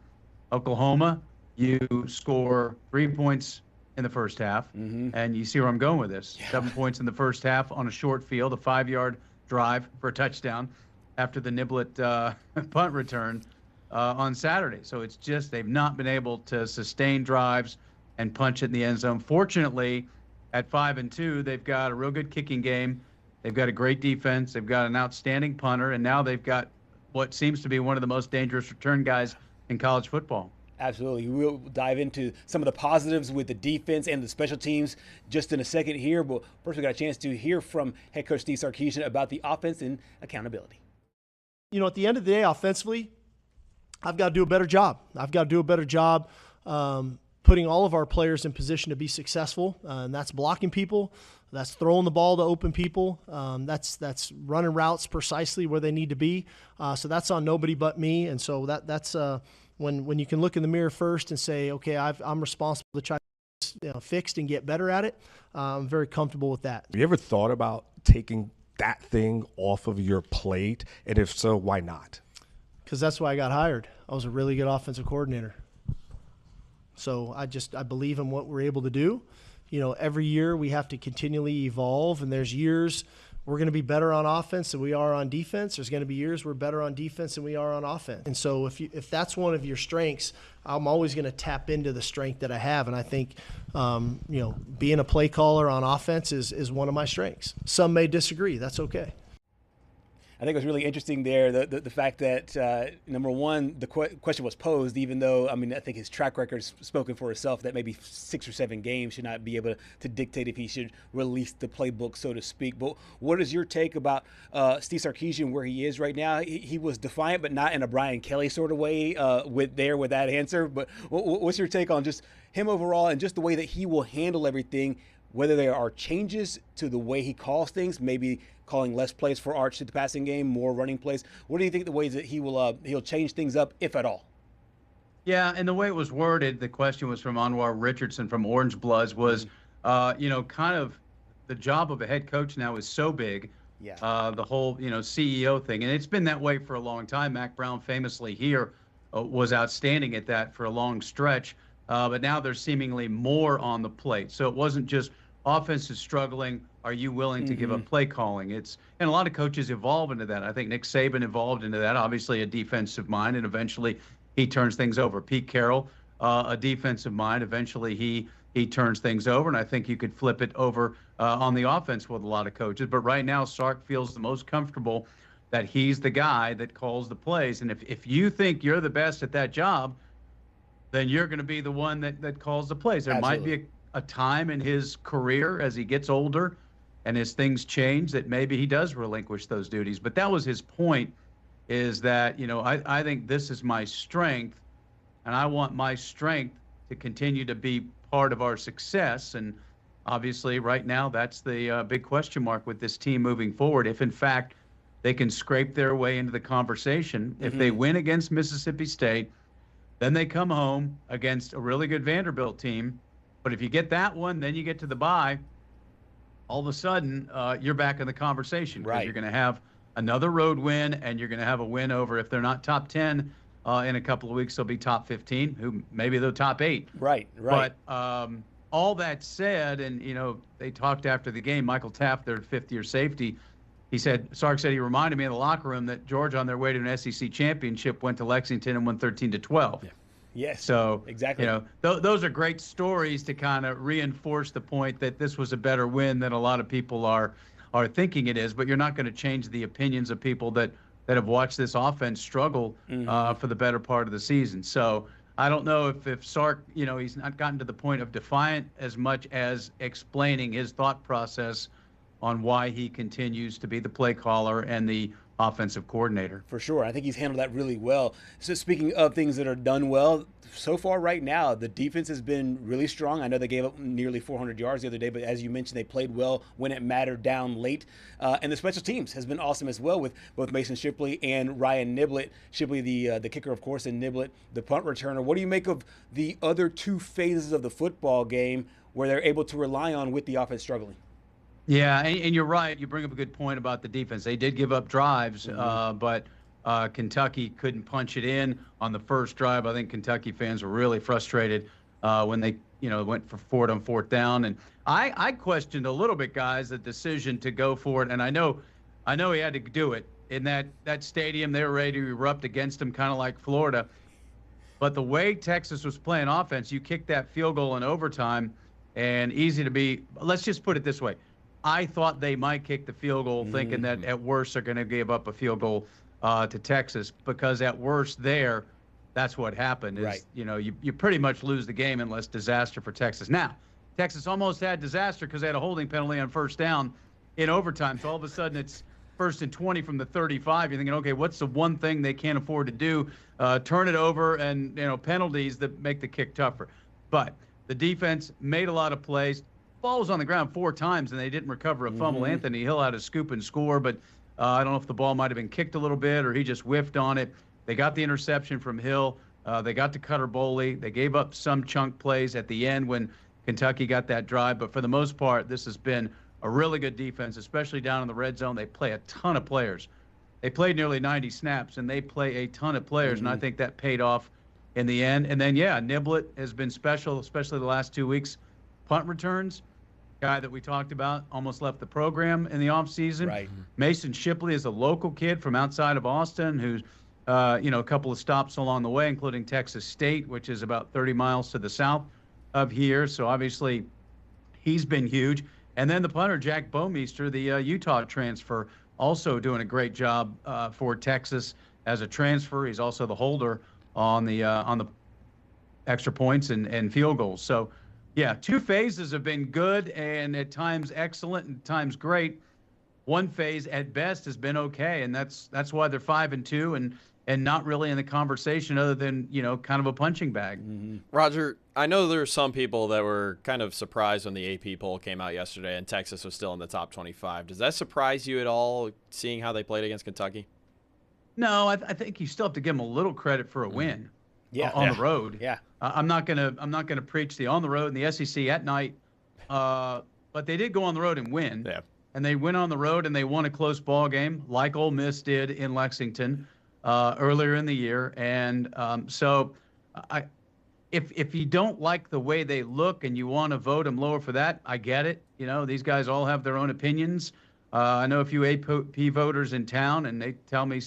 Oklahoma, you score 3 points in the first half, and you see where I'm going with this. 7 points in the first half on a short field, a 5-yard drive for a touchdown after the Niblett punt return on Saturday. So it's just they've not been able to sustain drives and punch it in the end zone. Fortunately, at 5-2, they've got a real good kicking game. They've got a great defense. They've got an outstanding punter, and now they've got what seems to be one of the most dangerous return guys in college football. Absolutely. We'll dive into some of the positives with the defense and the special teams just in a second here. But first, we got a chance to hear from head coach Steve Sarkisian about the offense and accountability. At the end of the day, offensively, I've got to do a better job. I've got to do a better job putting all of our players in position to be successful, and that's blocking people, that's throwing the ball to open people, that's running routes precisely where they need to be. So that's on nobody but me, and so that's when you can look in the mirror first and say, okay, I'm responsible to try to fixed and get better at it. I'm very comfortable with that. Have you ever thought about taking that thing off of your plate, and if so, why not? Because that's why I got hired. I was a really good offensive coordinator. So I believe in what we're able to do. Every year we have to continually evolve, and there's years we're going to be better on offense than we are on defense. There's going to be years we're better on defense than we are on offense. And so if that's one of your strengths, I'm always going to tap into the strength that I have. And I think, being a play caller on offense is one of my strengths. Some may disagree. That's okay. I think it was really interesting there, the fact that, number one, the question was posed, even though, I think his track record's spoken for itself, that maybe 6 or 7 games should not be able to dictate if he should release the playbook, so to speak. But what is your take about Steve Sarkisian, where he is right now? He was defiant, but not in a Brian Kelly sort of way with that answer. But what's your take on just him overall and just the way that he will handle everything, whether there are changes to the way he calls things, maybe calling less plays for Arch to the passing game, more running plays? What do you think the ways that he'll change things up, if at all? Yeah, and the way it was worded, the question was from Anwar Richardson from Orange Bloods, was, kind of the job of a head coach now is so big. Yeah. The whole, CEO thing. And it's been that way for a long time. Mac Brown famously here was outstanding at that for a long stretch. But now there's seemingly more on the plate. So it wasn't just offense is struggling. Are you willing to give up play calling? And a lot of coaches evolve into that. I think Nick Saban evolved into that, obviously a defensive mind, and eventually he turns things over. Pete Carroll, a defensive mind, eventually he turns things over, and I think you could flip it over on the offense with a lot of coaches. But right now, Sark feels the most comfortable that he's the guy that calls the plays. And if you think you're the best at that job, then you're going to be the one that calls the plays. There Absolutely. might be a time in his career as he gets older and as things change that maybe he does relinquish those duties. But that was his point, is that, I think this is my strength, and I want my strength to continue to be part of our success. And obviously right now that's the big question mark with this team moving forward. If, in fact, they can scrape their way into the conversation, if they win against Mississippi State, then they come home against a really good Vanderbilt team. But if you get that one, then you get to the bye, all of a sudden you're back in the conversation. Because you're going to have another road win, and you're going to have a win over, if they're not top 10 in a couple of weeks, they'll be top 15, who maybe they're top 8. Right. But all that said, and, they talked after the game, Michael Taft, their fifth-year safety, Sark said he reminded me in the locker room that Georgia, on their way to an SEC championship, went to Lexington and won 13-12. Yeah. Yes. So exactly. Those are great stories to kind of reinforce the point that this was a better win than a lot of people are thinking it is. But you're not going to change the opinions of people that have watched this offense struggle for the better part of the season. So I don't know if Sark, he's not gotten to the point of defiant as much as explaining his thought process on why he continues to be the play caller and the offensive coordinator. For sure. I think he's handled that really well. So speaking of things that are done well, so far right now, the defense has been really strong. I know they gave up nearly 400 yards the other day, but as you mentioned, they played well when it mattered down late. And the special teams has been awesome as well with both Mason Shipley and Ryan Niblett. Shipley, the kicker, of course, and Niblett, the punt returner. What do you make of the other two phases of the football game where they're able to rely on with the offense struggling? Yeah, and you're right. You bring up a good point about the defense. They did give up drives, but Kentucky couldn't punch it in on the first drive. I think Kentucky fans were really frustrated when they, went for it on fourth down. And I questioned a little bit, guys, the decision to go for it. And I know he had to do it in that stadium. They were ready to erupt against him, kind of like Florida. But the way Texas was playing offense, you kicked that field goal in overtime, and easy to be. Let's just put it this way. I thought they might kick the field goal thinking that at worst they're going to give up a field goal to Texas, because at worst that's what happened. Is, you pretty much lose the game unless disaster for Texas. Now, Texas almost had disaster because they had a holding penalty on first down in overtime. So all of a sudden it's 1st and 20 from the 35. You're thinking, okay, what's the one thing they can't afford to do? Turn it over and, penalties that make the kick tougher. But the defense made a lot of plays. Ball was on the ground 4 times, and they didn't recover a fumble. Anthony Hill had a scoop and score, but I don't know if the ball might have been kicked a little bit or he just whiffed on it. They got the interception from Hill. They got to Cutter Boley. They gave up some chunk plays at the end when Kentucky got that drive. But for the most part, this has been a really good defense, especially down in the red zone. They play a ton of players. They played nearly 90 snaps, and they play a ton of players, and I think that paid off in the end. And then, Niblett has been special, especially the last 2 weeks. Punt returns, guy that we talked about, almost left the program in the offseason. Right. Mason Shipley is a local kid from outside of Austin who's, a couple of stops along the way, including Texas State, which is about 30 miles to the south of here. So obviously he's been huge. And then the punter, Jack Bomeister, the Utah transfer, also doing a great job for Texas as a transfer. He's also the holder on the extra points and field goals. So, 2 phases have been good and at times excellent and at times great. One phase at best has been okay, and that's why they're 5-2 and not really in the conversation other than, kind of a punching bag. Roger, I know there were some people that were kind of surprised when the AP poll came out yesterday and Texas was still in the top 25. Does that surprise you at all, seeing how they played against Kentucky? No, I think you still have to give them a little credit for a win. On the road. Yeah. I'm not gonna preach the on the road in the SEC at night, but they did go on the road and win. Yeah. And they went on the road and they won a close ball game, like Ole Miss did in Lexington earlier in the year. And so, if you don't like the way they look and you want to vote them lower for that, I get it. These guys all have their own opinions. I know a few AP voters in town, and they tell me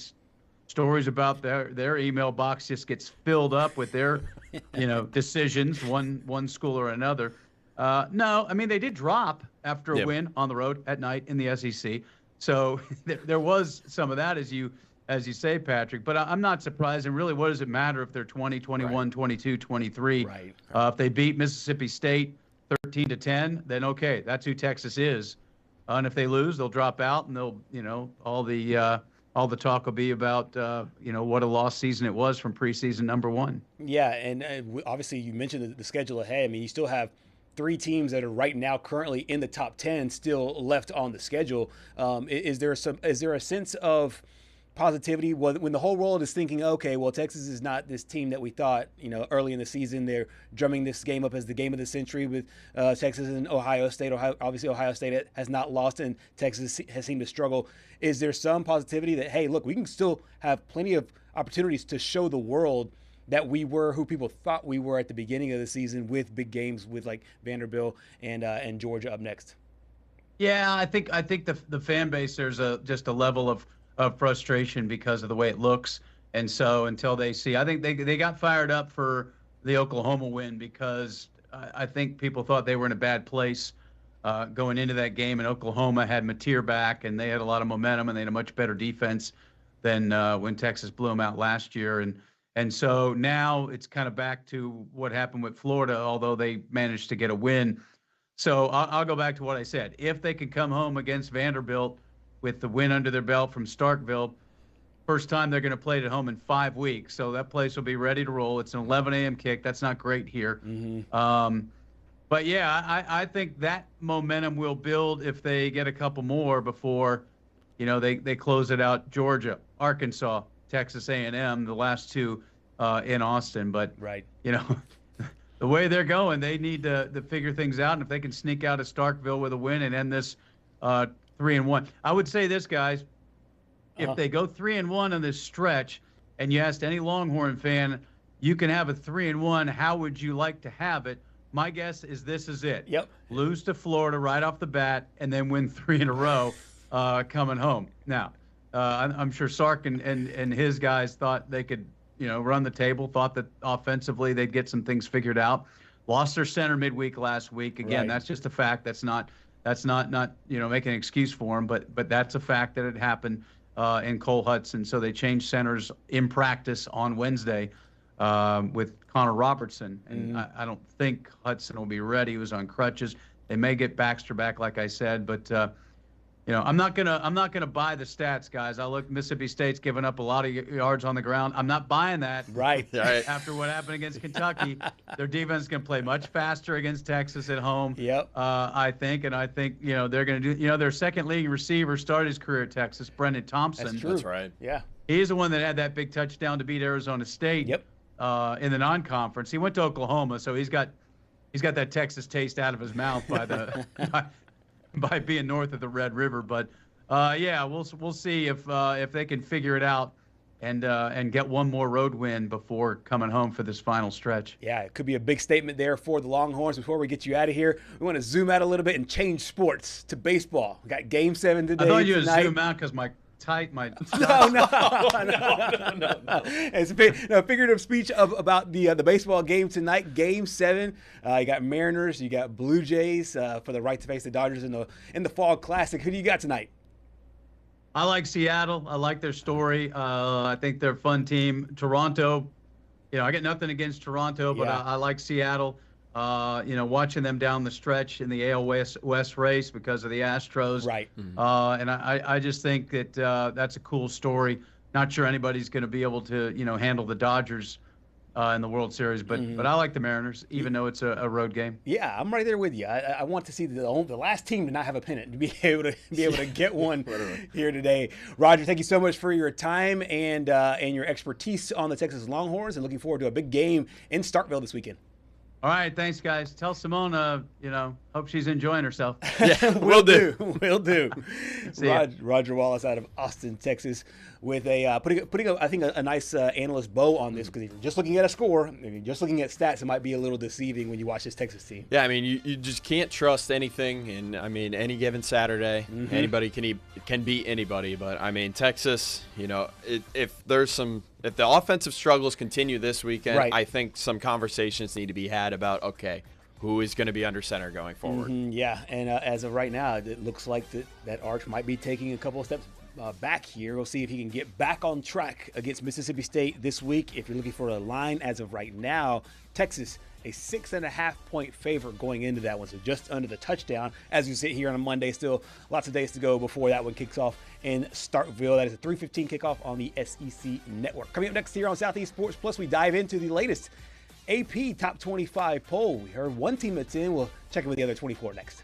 stories about their email box just gets filled up with their, decisions, one school or another. No, I mean, they did drop after a win on the road at night in the SEC. So there was some of that, as you say, Patrick. But I'm not surprised. And really, what does it matter if they're 20, 21, 22, 23? Right. If they beat Mississippi State 13-10, then okay, that's who Texas is. And if they lose, they'll drop out, and they'll, all the talk will be about, what a lost season it was from preseason number 1. Yeah, and obviously you mentioned the schedule ahead. I mean, you still have 3 teams that are right now currently in the top 10 still left on the schedule. Is there a sense of positivity when the whole world is thinking, okay, well, Texas is not this team that we thought, early in the season? They're drumming this game up as the game of the century with Texas and Ohio State. Obviously, Ohio State has not lost, and Texas has seemed to struggle. Is there some positivity that, hey, look, we can still have plenty of opportunities to show the world that we were who people thought we were at the beginning of the season, with big games with like Vanderbilt and Georgia up next? Yeah, I think the fan base, there's just a level of frustration because of the way it looks. And so until they see, I think they got fired up for the Oklahoma win, because I think people thought they were in a bad place going into that game, and Oklahoma had Mateer back, and they had a lot of momentum, and they had a much better defense than when Texas blew them out last year. And so now it's kind of back to what happened with Florida, although they managed to get a win. So I'll go back to what I said. If they could come home against Vanderbilt with the win under their belt from Starkville. First time they're going to play it at home in 5 weeks, so that place will be ready to roll. It's an 11 a.m. kick. That's not great here. But yeah, I think that momentum will build if they get a couple more before, they close it out. Georgia, Arkansas, Texas A&M, the last two in Austin. But right, the way they're going, they need to figure things out. And if they can sneak out of Starkville with a win and end this 3-1, I would say this, guys. If they go 3-1 on this stretch, and you asked any Longhorn fan, you can have a 3-1. How would you like to have it? My guess is this is it. Yep. Lose to Florida right off the bat, and then win 3 in a row coming home. Now, I'm sure Sark and his guys thought they could, run the table. Thought that offensively they'd get some things figured out. Lost their center midweek last week. Again, that's just a fact. That's not making an excuse for them, but that's a fact that it happened. In Cole Hudson. So they changed centers in practice on Wednesday with Connor Robertson. And I don't think Hudson will be ready. He was on crutches. They may get Baxter back, like I said, but I'm not gonna buy the stats, guys. I look, Mississippi State's given up a lot of yards on the ground. I'm not buying that. Right. After what happened against Kentucky, their defense is gonna play much faster against Texas at home. Yep. I think they're gonna do. Their second leading receiver started his career at Texas, Brendan Thompson. That's true. That's right. Yeah. He's the one that had that big touchdown to beat Arizona State. Yep. In the non-conference, he went to Oklahoma, so he's got that Texas taste out of his mouth by the. by being north of the Red River. But we'll see if they can figure it out and get one more road win before coming home for this final stretch. Yeah, it could be a big statement there for the Longhorns. Before we get you out of here, we want to zoom out a little bit and change sports to baseball. We got Game 7 today. I thought you would tonight. Zoom out because my No. It's a figurative speech about the baseball game tonight, Game 7. You got Mariners, you got Blue Jays for the right to face the Dodgers in the Fall Classic. Who do you got tonight? I like Seattle. I like their story. I think they're a fun team. Toronto, I got nothing against Toronto, but I like Seattle. Watching them down the stretch in the AL West race because of the Astros. Right. And I just think that that's a cool story. Not sure anybody's going to be able to, handle the Dodgers in the World Series, but I like the Mariners, even though it's a road game. Yeah, I'm right there with you. I want to see the last team to not have a pennant, to be able to get one here today. Roger, thank you so much for your time and your expertise on the Texas Longhorns, and looking forward to a big game in Starkville this weekend. All right, thanks, guys. Tell Simone, hope she's enjoying herself. Yeah, will do. Will do. See ya. Roger Wallace out of Austin, Texas, with putting I think a nice analyst bow on this, because if you're just looking at a score, if you're just looking at stats, it might be a little deceiving when you watch this Texas team. Yeah, I mean, you just can't trust anything, and I mean, any given Saturday, anybody can beat anybody. But I mean, Texas, if the offensive struggles continue this weekend, right, I think some conversations need to be had about, okay, who is going to be under center going forward. Yeah, and as of right now, it looks like that Arch might be taking a couple of steps back here. We'll see if he can get back on track against Mississippi State this week. If you're looking for a line as of right now, Texas, a 6.5-point favorite going into that one, so just under the touchdown. As we sit here on a Monday, still lots of days to go before that one kicks off in Starkville. That is a 3:15 kickoff on the SEC Network. Coming up next here on Southeast Sports Plus, we dive into the latest AP Top 25 poll. We heard one team that's in. We'll check in with the other 24 next.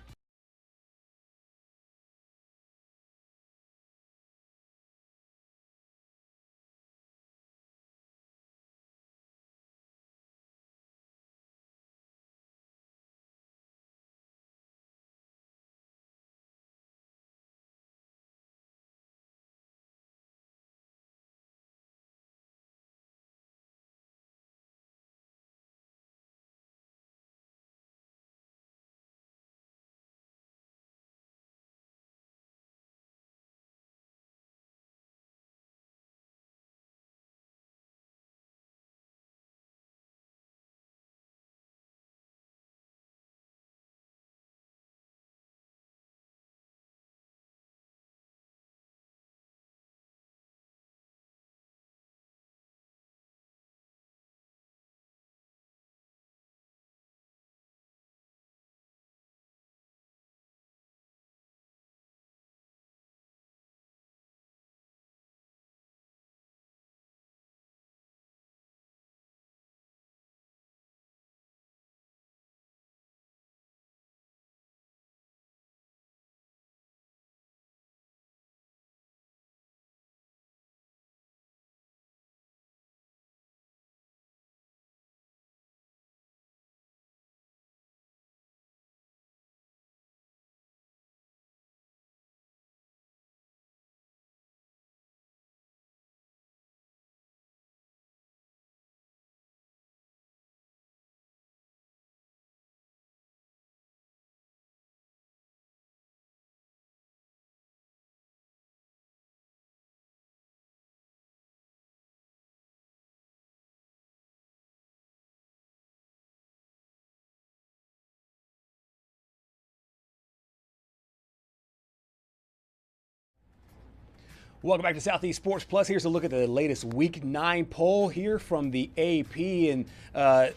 Welcome back to Southeast Sports Plus. Here's a look at the latest Week 9 poll here from the AP. And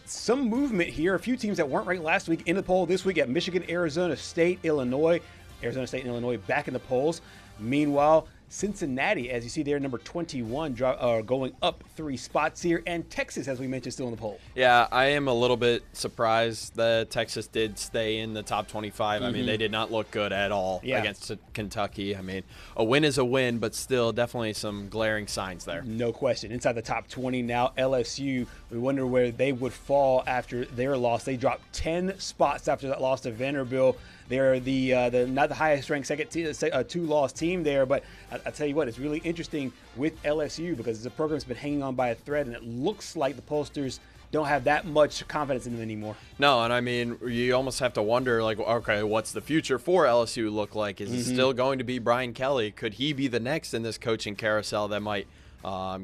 some movement here. A few teams that weren't ranked last week in the poll this week at Michigan, Arizona State, Illinois. Arizona State and Illinois back in the polls. Meanwhile, Cincinnati, as you see there, number 21, going up 3 spots here. And Texas, as we mentioned, still in the poll. Yeah, I am a little bit surprised that Texas did stay in the top 25. I mean, they did not look good at all against Kentucky. I mean, a win is a win, but still definitely some glaring signs there. No question. Inside the top 20 now, LSU, we wonder where they would fall after their loss. They dropped 10 spots after that loss to Vanderbilt. They're the not the highest ranked two-loss team there, but I tell you what, it's really interesting with LSU because the program's been hanging on by a thread, and it looks like the pollsters don't have that much confidence in them anymore. No, and I mean, you almost have to wonder, like, okay, what's the future for LSU look like? Is it still going to be Brian Kelly? Could he be the next in this coaching carousel that might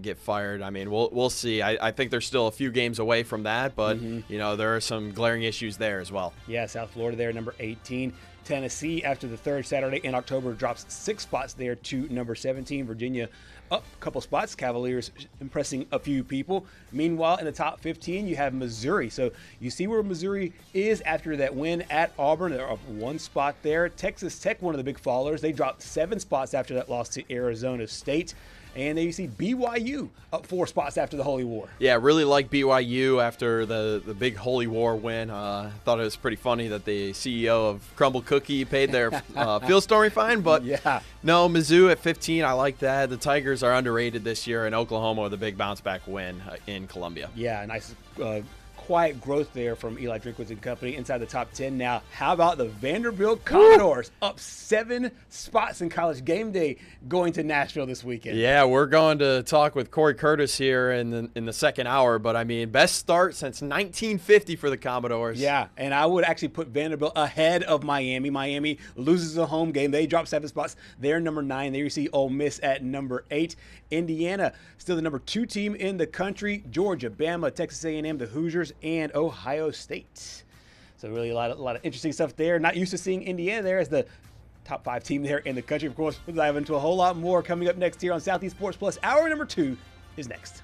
get fired? I mean, we'll see. I think they're still a few games away from that, but you know, there are some glaring issues there as well. Yeah, South Florida there, number 18. Tennessee, after the third Saturday in October, drops 6 spots there to number 17. Virginia up a couple spots. Cavaliers impressing a few people. Meanwhile, in the top 15, you have Missouri. So you see where Missouri is after that win at Auburn. They're up 1 spot there. Texas Tech, one of the big fallers. They dropped 7 spots after that loss to Arizona State. And then you see BYU up 4 spots after the Holy War. Yeah, really like BYU after the big Holy War win. I thought it was pretty funny that the CEO of Crumble Cookie paid their field story fine. But no, Mizzou at 15, I like that. The Tigers are underrated this year, and Oklahoma with a big bounce-back win in Columbia. Yeah, nice quiet growth there from Eli Drinkwitz and company inside the top 10 now. How about the Vanderbilt Commodores up 7 spots in College Game Day going to Nashville this weekend? Yeah, we're going to talk with Corey Curtis here in the second hour, but I mean, best start since 1950 for the Commodores. Yeah, and I would actually put Vanderbilt ahead of Miami. Miami loses a home game. They drop 7 spots. They're number 9. There you see Ole Miss at number 8. Indiana, still the number 2 team in the country. Georgia, Bama, Texas A&M, the Hoosiers, and Ohio State. So really a lot of interesting stuff there. Not used to seeing Indiana there as the top 5 team there in the country. Of course, we'll dive into a whole lot more coming up next here on Southeast Sports Plus. Hour number 2 is next.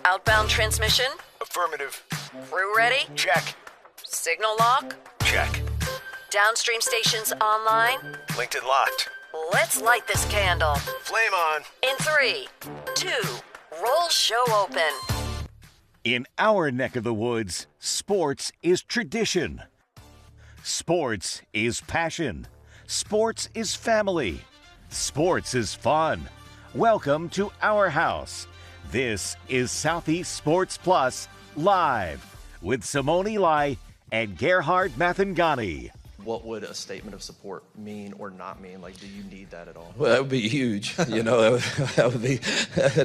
Outbound transmission? Affirmative. Crew ready? Check. Signal lock? Check. Downstream stations online? Linked and locked. Let's light this candle. Flame on. In 3, 2, roll show open. In our neck of the woods, sports is tradition. Sports is passion. Sports is family. Sports is fun. Welcome to our house. This is Southeast Sports Plus Live with Simone and Gerhard Mathangani. What would a statement of support mean or not mean? Like, do you need that at all? Well, that would be huge. That'd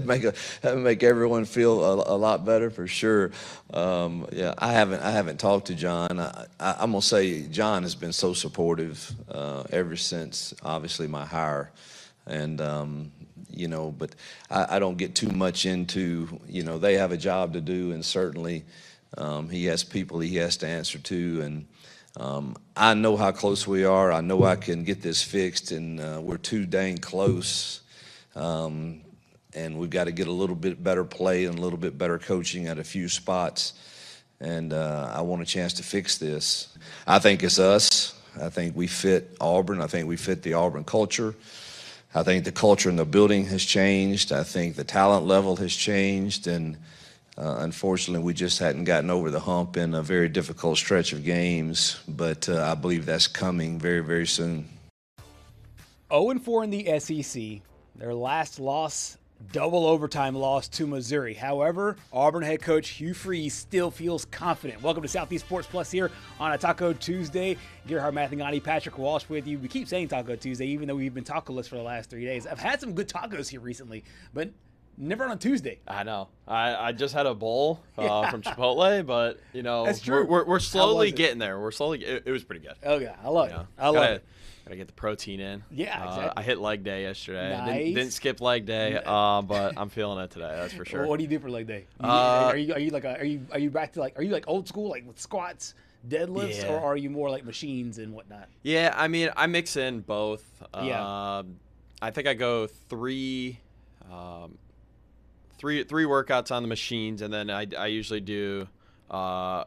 make everyone feel a lot better for sure. Yeah, I haven't talked to John. I'm gonna say John has been so supportive ever since, obviously, my hire, and but I don't get too much into, they have a job to do, and certainly he has people he has to answer to, and I know how close we are. I know I can get this fixed, and we're too dang close. And we've got to get a little bit better play and a little bit better coaching at a few spots. And I want a chance to fix this. I think it's us. I think we fit Auburn. I think we fit the Auburn culture. I think the culture in the building has changed. I think the talent level has changed. And unfortunately, we just hadn't gotten over the hump in a very difficult stretch of games, but I believe that's coming very, very soon. 0-4 in the SEC. Their last loss, double overtime loss to Missouri. However, Auburn head coach Hugh Freeze still feels confident. Welcome to Southeast Sports Plus here on a Taco Tuesday. Gerhard Mathangani, Patrick Walsh with you. We keep saying Taco Tuesday, even though we've been taco-less for the last 3 days. I've had some good tacos here recently, but never on a Tuesday. I know. I just had a bowl from Chipotle, but that's true. We're slowly getting there. We're slowly. It was pretty good. Oh yeah, I love it. I love it. Gotta get the protein in. Yeah, exactly. I hit leg day yesterday. Nice. Didn't skip leg day, but I'm feeling it today. That's for sure. What do you do for leg day? Are you back to are you old school, like with squats, deadlifts, or are you more like machines and whatnot? Yeah, I mean, I mix in both. Yeah. I think I go three workouts on the machines, and then I usually do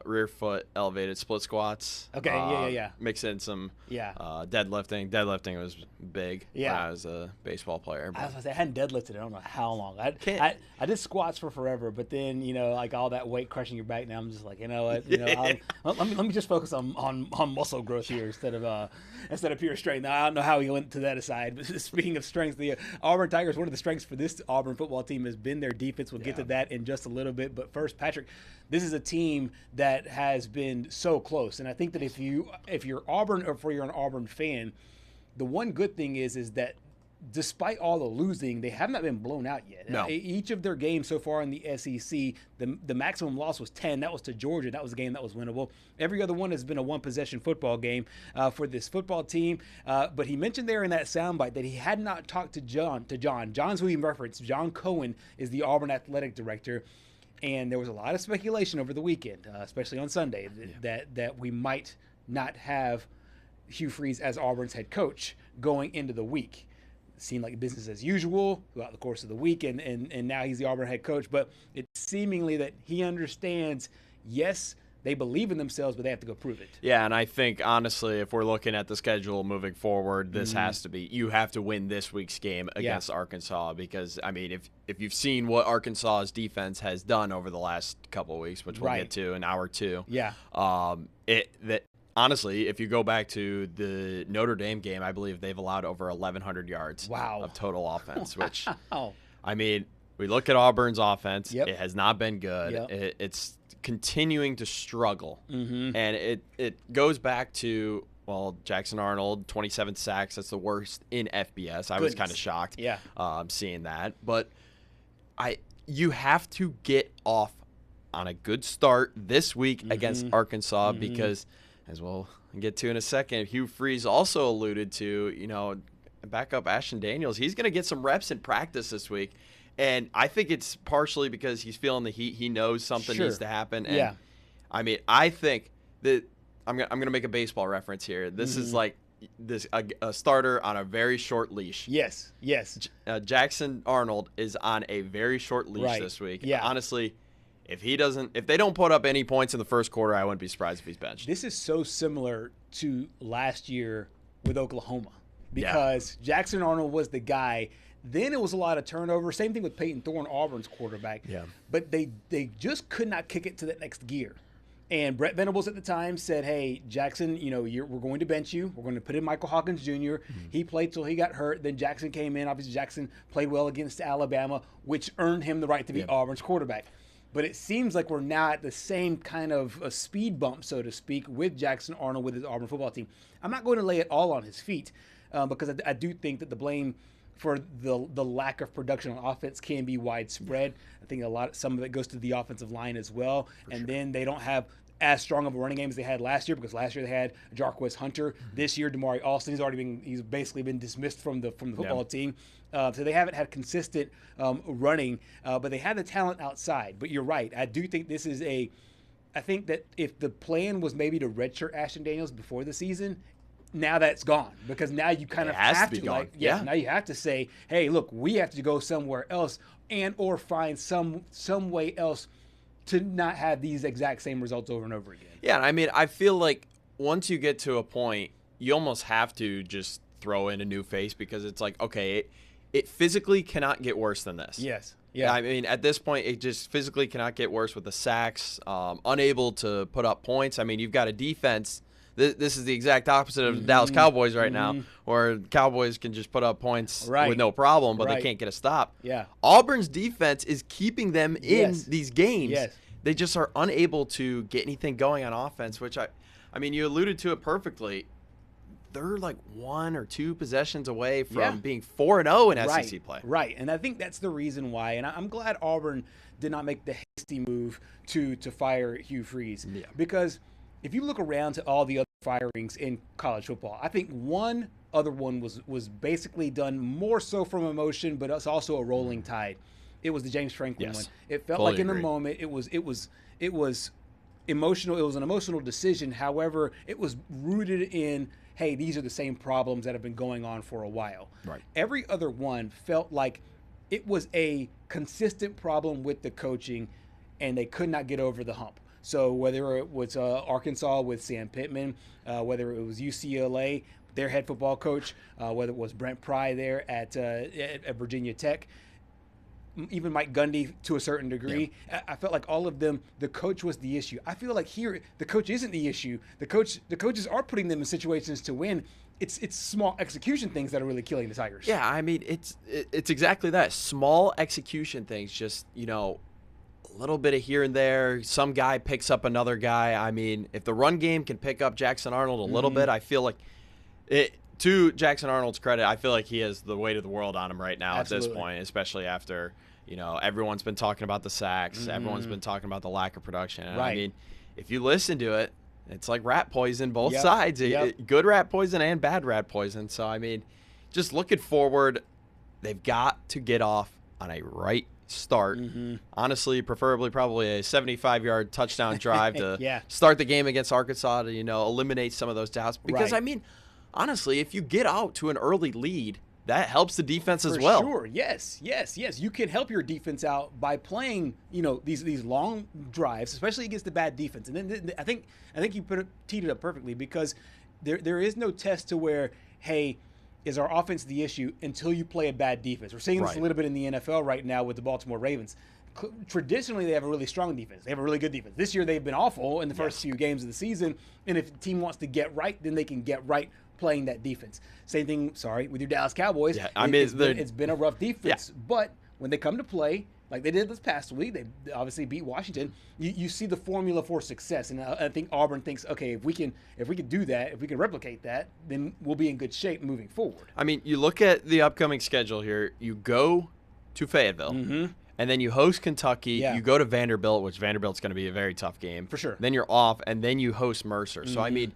rear foot elevated split squats. Okay, yeah. Mix in some deadlifting. Deadlifting was big when I was a baseball player. I was gonna say, I hadn't deadlifted in I don't know how long. I did squats for forever, but then like all that weight crushing your back. Now I'm just like, you know what? Let me just focus on muscle growth here instead of pure strength. Now I don't know how he went to that aside. But speaking of strength, the Auburn Tigers, one of the strengths for this Auburn football team has been their defense. We'll get to that in just a little bit. But first, Patrick, this is a team that has been so close, and I think that if you're Auburn, or if you're an Auburn fan, the one good thing is that despite all the losing, they have not been blown out yet. No. Each of their games so far in the SEC, the maximum loss was 10. That was to Georgia. That was a game that was winnable. Every other one has been a one-possession football game for this football team. But he mentioned there in that soundbite that he had not talked to John. John's who he referenced. John Cohen is the Auburn athletic director. And there was a lot of speculation over the weekend, especially on Sunday, that we might not have Hugh Freeze as Auburn's head coach going into the week. It seemed like business as usual throughout the course of the week, and now he's the Auburn head coach. But it's seemingly that he understands, yes, they believe in themselves, but they have to go prove it. Yeah, and I think, honestly, if we're looking at the schedule moving forward, this has to be – you have to win this week's game against Arkansas because, I mean, if you've seen what Arkansas's defense has done over the last couple of weeks, which we'll get to in hour two, honestly, if you go back to the Notre Dame game, I believe they've allowed over 1,100 yards of total offense, which, I mean, we look at Auburn's offense. Yep. It has not been good. Yep. It's continuing to struggle. Mm-hmm. And it goes back to, Jackson Arnold, 27 sacks. That's the worst in FBS. I was kind of shocked seeing that. But you have to get off on a good start this week against Arkansas because, as we'll get to in a second, Hugh Freeze also alluded to, backup Ashton Daniels. He's going to get some reps in practice this week. And I think it's partially because he's feeling the heat. He knows something needs to happen. And I mean, I think that I'm gonna make a baseball reference here. This is like a starter on a very short leash. Yes. Jackson Arnold is on a very short leash this week. Yeah. Honestly, if they don't put up any points in the first quarter, I wouldn't be surprised if he's benched. This is so similar to last year with Oklahoma because Jackson Arnold was the guy. Then it was a lot of turnover. Same thing with Peyton Thorne, Auburn's quarterback. Yeah. But they just could not kick it to that next gear. And Brett Venables at the time said, hey, Jackson, we're going to bench you. We're going to put in Michael Hawkins Jr. Mm-hmm. He played till he got hurt. Then Jackson came in. Obviously, Jackson played well against Alabama, which earned him the right to be Auburn's quarterback. But it seems like we're now at the same kind of a speed bump, so to speak, with Jackson Arnold with his Auburn football team. I'm not going to lay it all on his feet because I do think that the blame for the lack of production on offense can be widespread. I think some of it goes to the offensive line as well. Then they don't have as strong of a running game as they had last year because last year they had Jarquez Hunter. Mm-hmm. This year, Damari Alston, he's basically been dismissed from the football team. So they haven't had consistent running, but they have the talent outside. But you're right. I do think this is I think that if the plan was maybe to redshirt Ashton Daniels before the season, now that's gone because now you kind of have to now you have to say, hey, look, we have to go somewhere else and or find some way else to not have these exact same results over and over again. Yeah, I mean, I feel like once you get to a point, you almost have to just throw in a new face because it's like, okay, it physically cannot get worse than this. Yes. Yeah. I mean, at this point, it just physically cannot get worse with the sacks, unable to put up points. I mean, you've got a defense. This is the exact opposite of the Dallas Cowboys right now, where Cowboys can just put up points with no problem, but they can't get a stop. Yeah. Auburn's defense is keeping them in these games. Yes. They just are unable to get anything going on offense, which I mean, you alluded to it perfectly. They're like 1 or 2 possessions away from being 4-0 in SEC play. Right, and I think that's the reason why. And I'm glad Auburn did not make the hasty move to fire Hugh Freeze because if you look around to all the other firings in college football, I think one other one was basically done more so from emotion, but it's also a rolling tide. It was the James Franklin one. It felt like in the moment it was emotional. It was an emotional decision. However, it was rooted in, hey, these are the same problems that have been going on for a while. Right. Every other one felt like it was a consistent problem with the coaching, and they could not get over the hump. So whether it was Arkansas with Sam Pittman, whether it was UCLA, their head football coach, whether it was Brent Pry there at Virginia Tech, even Mike Gundy to a certain degree. Yeah. I felt like all of them, the coach was the issue. I feel like here the coach isn't the issue. The coaches are putting them in situations to win. It's small execution things that are really killing the Tigers. Yeah, I mean it's exactly that. Small execution things, just a little bit of here and there. Some guy picks up another guy. I mean, if the run game can pick up Jackson Arnold a little bit, I feel like to Jackson Arnold's credit, I feel like he has the weight of the world on him right now. Absolutely. At this point, especially after, everyone's been talking about the sacks. Everyone's been talking about the lack of production. And I mean, if you listen to it, it's like rat poison, both sides. Good rat poison and bad rat poison. So, I mean, just looking forward, they've got to get off on a right start. Honestly, preferably probably a 75-yard touchdown drive to start the game against Arkansas to, eliminate some of those doubts. Because, I mean, honestly, if you get out to an early lead, that helps the defense as well. Sure, yes. You can help your defense out by playing, these long drives, especially against the bad defense. And then I think you teed it up perfectly because there is no test to where, hey, is our offense the issue until you play a bad defense. We're seeing this a little bit in the NFL right now with the Baltimore Ravens. Traditionally, they have a really strong defense. They have a really good defense. This year, they've been awful in the first few games of the season. And if the team wants to get right, then they can get right playing that defense. Same thing, with your Dallas Cowboys. Yeah, it's been a rough defense. Yeah. But when they come to play, like they did this past week, they obviously beat Washington. You see the formula for success. And I think Auburn thinks, okay, if we can do that, if we can replicate that, then we'll be in good shape moving forward. I mean, you look at the upcoming schedule here. You go to Fayetteville. And then you host Kentucky. You go to Vanderbilt, which Vanderbilt's going to be a very tough game. For sure. Then you're off, and then you host Mercer. So, I mean,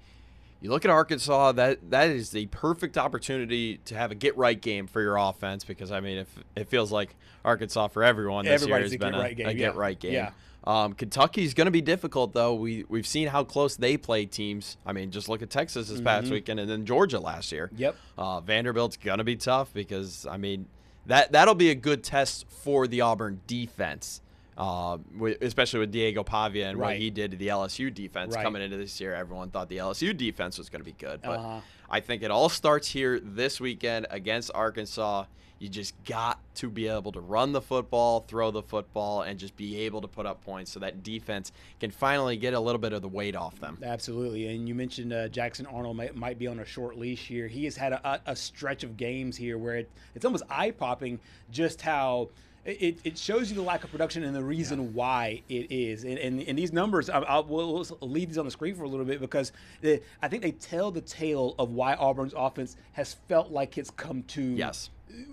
you look at Arkansas, that is the perfect opportunity to have a get-right game for your offense because, I mean, it feels like Arkansas for everyone this year has been a get-right game. Yeah. Kentucky's going to be difficult, though. We've seen how close they play teams. I mean, just look at Texas this past weekend and then Georgia last year. Yep. Vanderbilt's going to be tough because, I mean, that'll be a good test for the Auburn defense, especially with Diego Pavia and what he did to the LSU defense coming into this year. Everyone thought the LSU defense was going to be good. But I think it all starts here this weekend against Arkansas. You just got to be able to run the football, throw the football, and just be able to put up points so that defense can finally get a little bit of the weight off them. Absolutely. And you mentioned Jackson Arnold might be on a short leash here. He has had a stretch of games here where it's almost eye-popping just how it shows you the lack of production and the reason why it is. And these numbers, we'll leave these on the screen for a little bit because I think they tell the tale of why Auburn's offense has felt like it's come to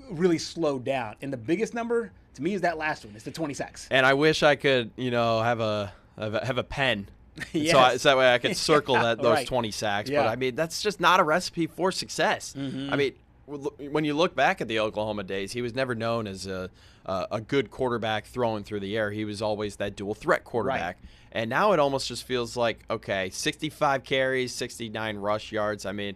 really slow down. And the biggest number to me is that last one. It's the 20 sacks. And I wish I could, have a pen. Yes. So that way I could circle those 20 sacks. But I mean, that's just not a recipe for success. I mean, when you look back at the Oklahoma days, he was never known as a good quarterback throwing through the air. He was always that dual threat quarterback. And now it almost just feels like, okay, 65 carries, 69 rush yards. I mean,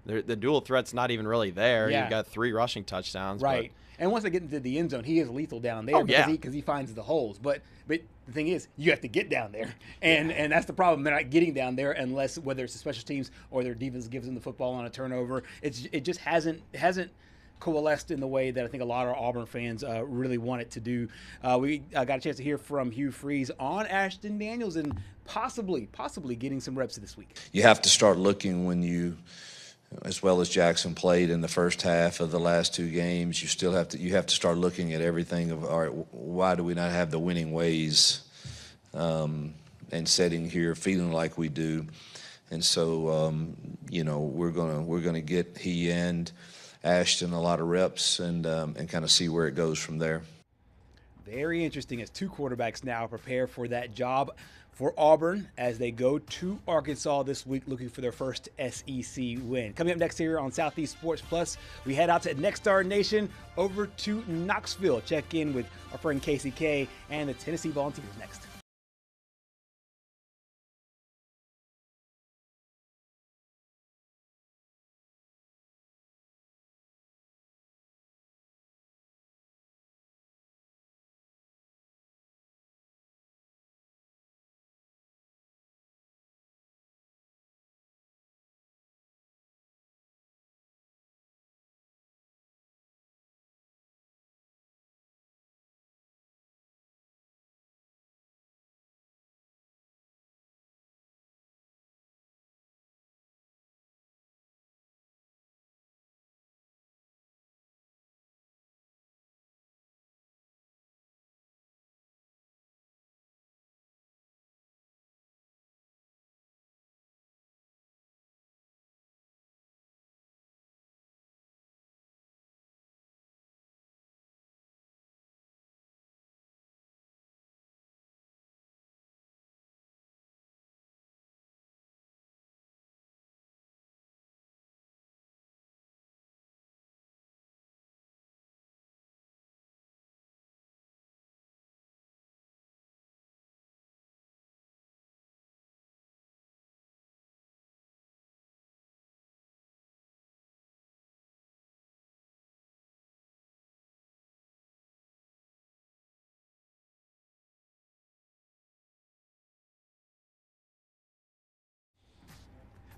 the dual threat's not even really there. You've got 3 rushing touchdowns. Right. And once they get into the end zone, he is lethal down there because he finds the holes. But the thing is, you have to get down there. And that's the problem. They're not getting down there unless, whether it's the special teams or their defense gives them the football on a turnover. It just hasn't coalesced in the way that I think a lot of Auburn fans really want it to do. We got a chance to hear from Hugh Freeze on Ashton Daniels and possibly getting some reps this week. You have to start looking when you, as well as Jackson played in the first half of the last 2 games, you have to start looking at everything of, all right, why do we not have the winning ways and setting here feeling like we do? And so we're gonna get he and Ashton a lot of reps and kind of see where it goes from there. Very interesting as 2 quarterbacks now prepare for that job for Auburn as they go to Arkansas this week looking for their first SEC win. Coming up next here on Southeast Sports Plus, we head out to Next Star Nation over to Knoxville. Check in with our friend Casey K and the Tennessee Volunteers next.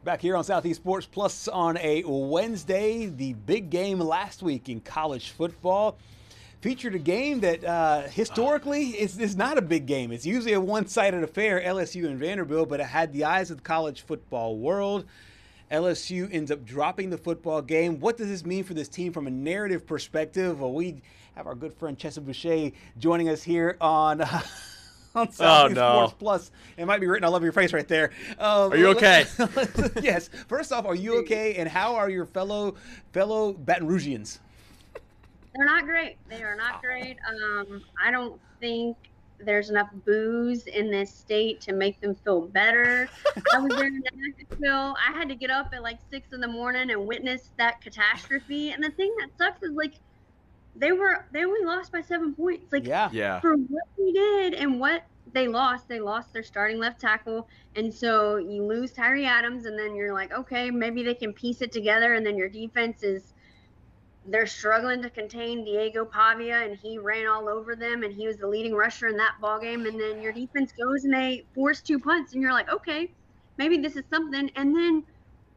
Back here on Southeast Sports Plus on a Wednesday, the big game last week in college football featured a game that historically is not a big game. It's usually a one-sided affair, LSU and Vanderbilt, but it had the eyes of the college football world. LSU ends up dropping the football game. What does this mean for this team from a narrative perspective? Well, we have our good friend Chessa Boucher joining us here on Southeast Sports Plus. It might be written all over your face right there. Are you okay? Yes. First off, are you okay? And how are your fellow Baton Rougians? They're not great. They are not great. I don't think there's enough booze in this state to make them feel better. I was there in Nashville. I had to get up at like 6 in the morning and witness that catastrophe. And the thing that sucks is like they only lost by 7 points. Like yeah. For what we did and what they lost their starting left tackle. And so you lose Tyree Adams, and then you're like, okay, maybe they can piece it together. And then your defense they're struggling to contain Diego Pavia, and he ran all over them, and he was the leading rusher in that ball game. And then your defense goes and they force 2 punts, and you're like, okay, maybe this is something. And then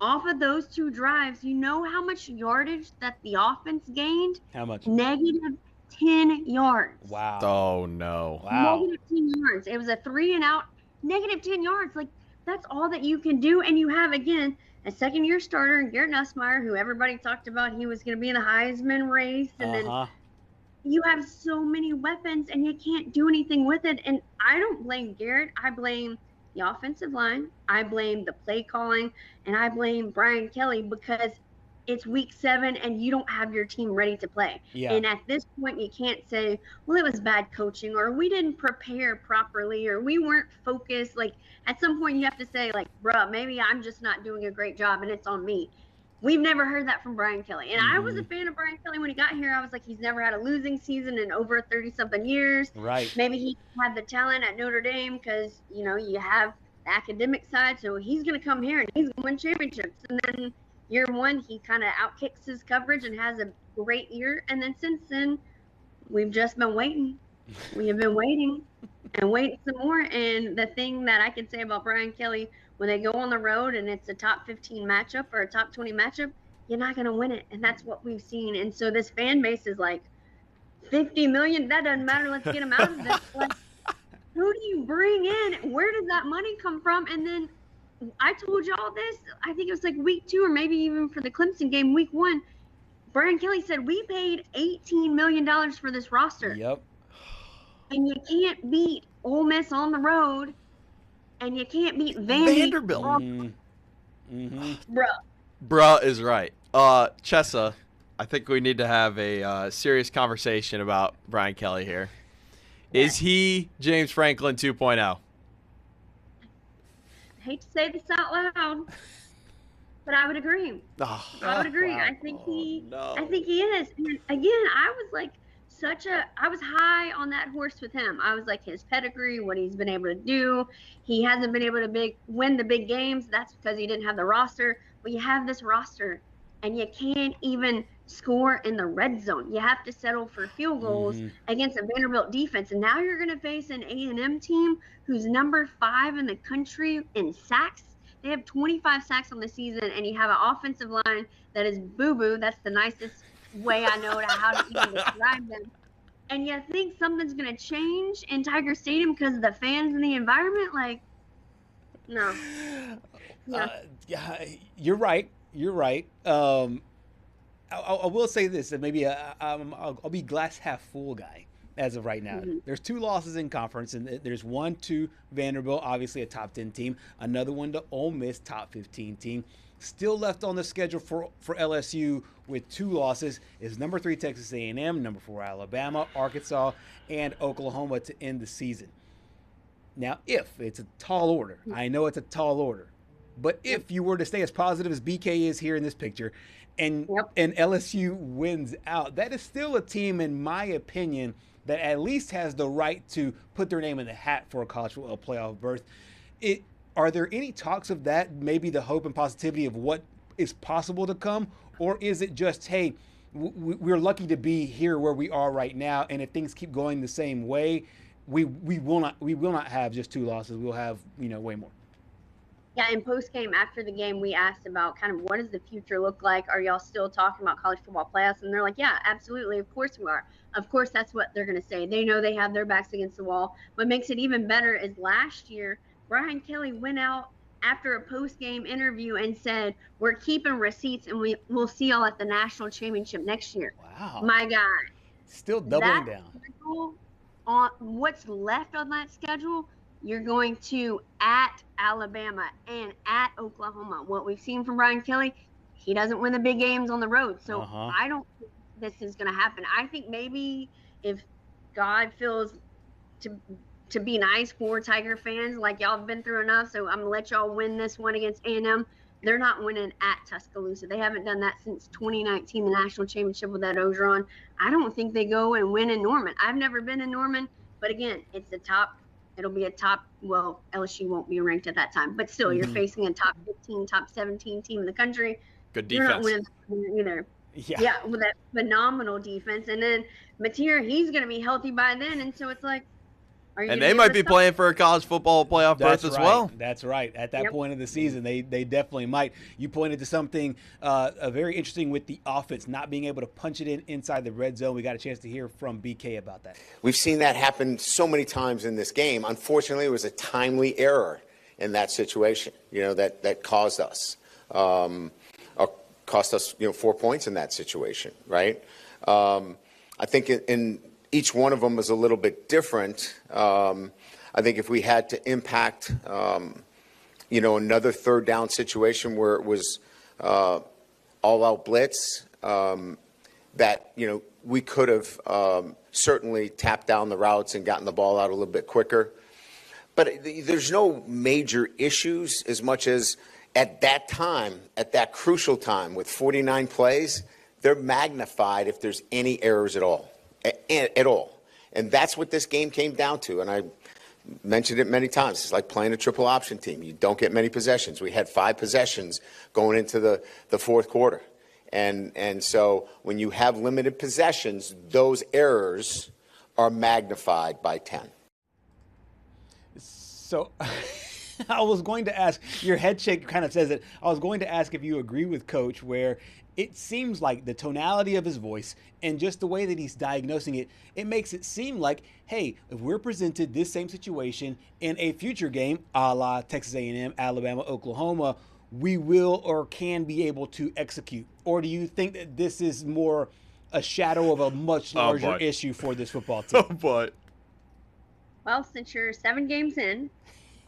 off of those 2 drives, you know how much yardage that the offense gained? How much? Negative 10 yards. Wow. Oh, no. Wow. Negative 10 yards. It was a 3-and-out, negative 10 yards. Like, that's all that you can do. And you have, again, a second-year starter, Garrett Nussmeier, who everybody talked about he was going to be in the Heisman race. And then you have so many weapons, and you can't do anything with it. And I don't blame Garrett. I blame the offensive line. I blame the play calling, and I blame Brian Kelly, because it's week 7 and you don't have your team ready to play. Yeah. And at this point, you can't say, well, it was bad coaching, or we didn't prepare properly, or we weren't focused. Like, at some point you have to say, like, bruh, maybe I'm just not doing a great job and it's on me. We've never heard that from Brian Kelly. And I was a fan of Brian Kelly when he got here. I was like, he's never had a losing season in over 30-something years. Right. Maybe he had the talent at Notre Dame because, you know, you have the academic side. So he's going to come here and he's going to win championships. And then year 1, he kind of outkicks his coverage and has a great year. And then since then, we've just been waiting. We have been waiting and waiting some more. And the thing that I can say about Brian Kelly, when they go on the road and it's a top 15 matchup or a top 20 matchup, you're not going to win it. And that's what we've seen. And so this fan base is like, 50 million, that doesn't matter. Let's get him out of this. Like, who do you bring in? Where does that money come from? And then I told y'all this, I think it was like week 2 or maybe even for the Clemson game, week 1. Brian Kelly said, we paid $18 million for this roster. Yep. And you can't beat Ole Miss on the road, and you can't beat Vanderbilt. Bruh is right. Chessa, I think we need to have a serious conversation about Brian Kelly here. Yeah. Is he James Franklin 2.0? I hate to say this out loud, but I would agree. I would agree. Wow. I think he is. And again, I was like I was high on that horse with him. I was like, his pedigree, what he's been able to do. He hasn't been able to win the big games. That's because he didn't have the roster. But you have this roster, and you can't even score in the red zone. You have to settle for field goals against a Vanderbilt defense. And now you're going to face an A&M team who's number 5 in the country in sacks. They have 25 sacks on the season, and you have an offensive line that is boo-boo. That's the nicest way I know how to even describe them. And you think something's going to change in Tiger Stadium because of the fans and the environment? Like, no. Yeah, you're right. You're right. I will say this, and maybe I'll be glass half full guy as of right now. There's 2 losses in conference, and there's one to Vanderbilt, obviously a top 10 team, another one to Ole Miss, top 15 team. Still left on the schedule for LSU with 2 losses is number 3 Texas A&M, number 4 Alabama, Arkansas, and Oklahoma to end the season. Now, if it's a tall order, I know it's a tall order, but if you were to stay as positive as BK is here in this picture, and LSU wins out, that is still a team, in my opinion, that at least has the right to put their name in the hat for a college football playoff berth. Are there any talks of that, maybe the hope and positivity of what is possible to come? Or is it just, hey, we're lucky to be here where we are right now, and if things keep going the same way, we will not have just 2 losses. We'll have, way more. Yeah, in post-game, after the game, we asked about kind of what does the future look like? Are y'all still talking about college football playoffs? And they're like, yeah, absolutely. Of course we are. Of course that's what they're going to say. They know they have their backs against the wall. What makes it even better is last year, Brian Kelly went out after a post-game interview and said, we're keeping receipts and we'll see y'all at the national championship next year. Wow. My God. Still doubling down. On what's left on that schedule, you're going to at Alabama and at Oklahoma. What we've seen from Brian Kelly, he doesn't win the big games on the road. So I don't think this is going to happen. I think maybe if God feels to be nice for Tiger fans, like y'all have been through enough, so I'm going to let y'all win this one against A&M. They're not winning at Tuscaloosa. They haven't done that since 2019, the national championship with that Ogeron. I don't think they go and win in Norman. I've never been in Norman, but again, it's the top It'll be a top, well, LSU won't be ranked at that time, but still, you're facing a top 15, top 17 team in the country. Good You're not defense. winning either. Yeah. With that phenomenal defense. And then Mateer, he's going to be healthy by then. And so it's like, are you And gonna they be might able be to playing for a college football playoff berth as well. That's right. At that point of the season, they definitely might. You pointed to something very interesting with the offense not being able to punch it in inside the red zone. We got a chance to hear from BK about that. We've seen that happen so many times in this game. Unfortunately, it was a timely error in that situation, that caused us. Cost us, 4 points in that situation, right? I think in each one of them was a little bit different. I think if we had to impact, another third down situation where it was all-out blitz, that, we could have certainly tapped down the routes and gotten the ball out a little bit quicker. But there's no major issues as much as at that time, at that crucial time with 49 plays, they're magnified if there's any errors at all. And that's what this game came down to. And I mentioned it many times. It's like playing a triple option team. You don't get many possessions. We had 5 possessions going into the fourth quarter. And so when you have limited possessions, those errors are magnified by 10. So I was going to ask, your head shake kind of says it. I was going to ask if you agree with Coach, where it seems like the tonality of his voice and just the way that he's diagnosing it, it makes it seem like, hey, if we're presented this same situation in a future game, a la Texas A&M, Alabama, Oklahoma, we will or can be able to execute? Or do you think that this is more a shadow of a much larger issue for this football team? Well, since you're 7 games in,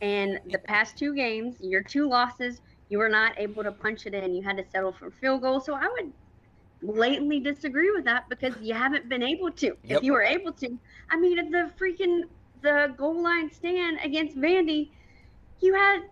and the past 2 games, your 2 losses, you were not able to punch it in. You had to settle for field goal. So I would blatantly disagree with that because you haven't been able to. Yep. If you were able to, I mean, at the goal line stand against Vandy, you had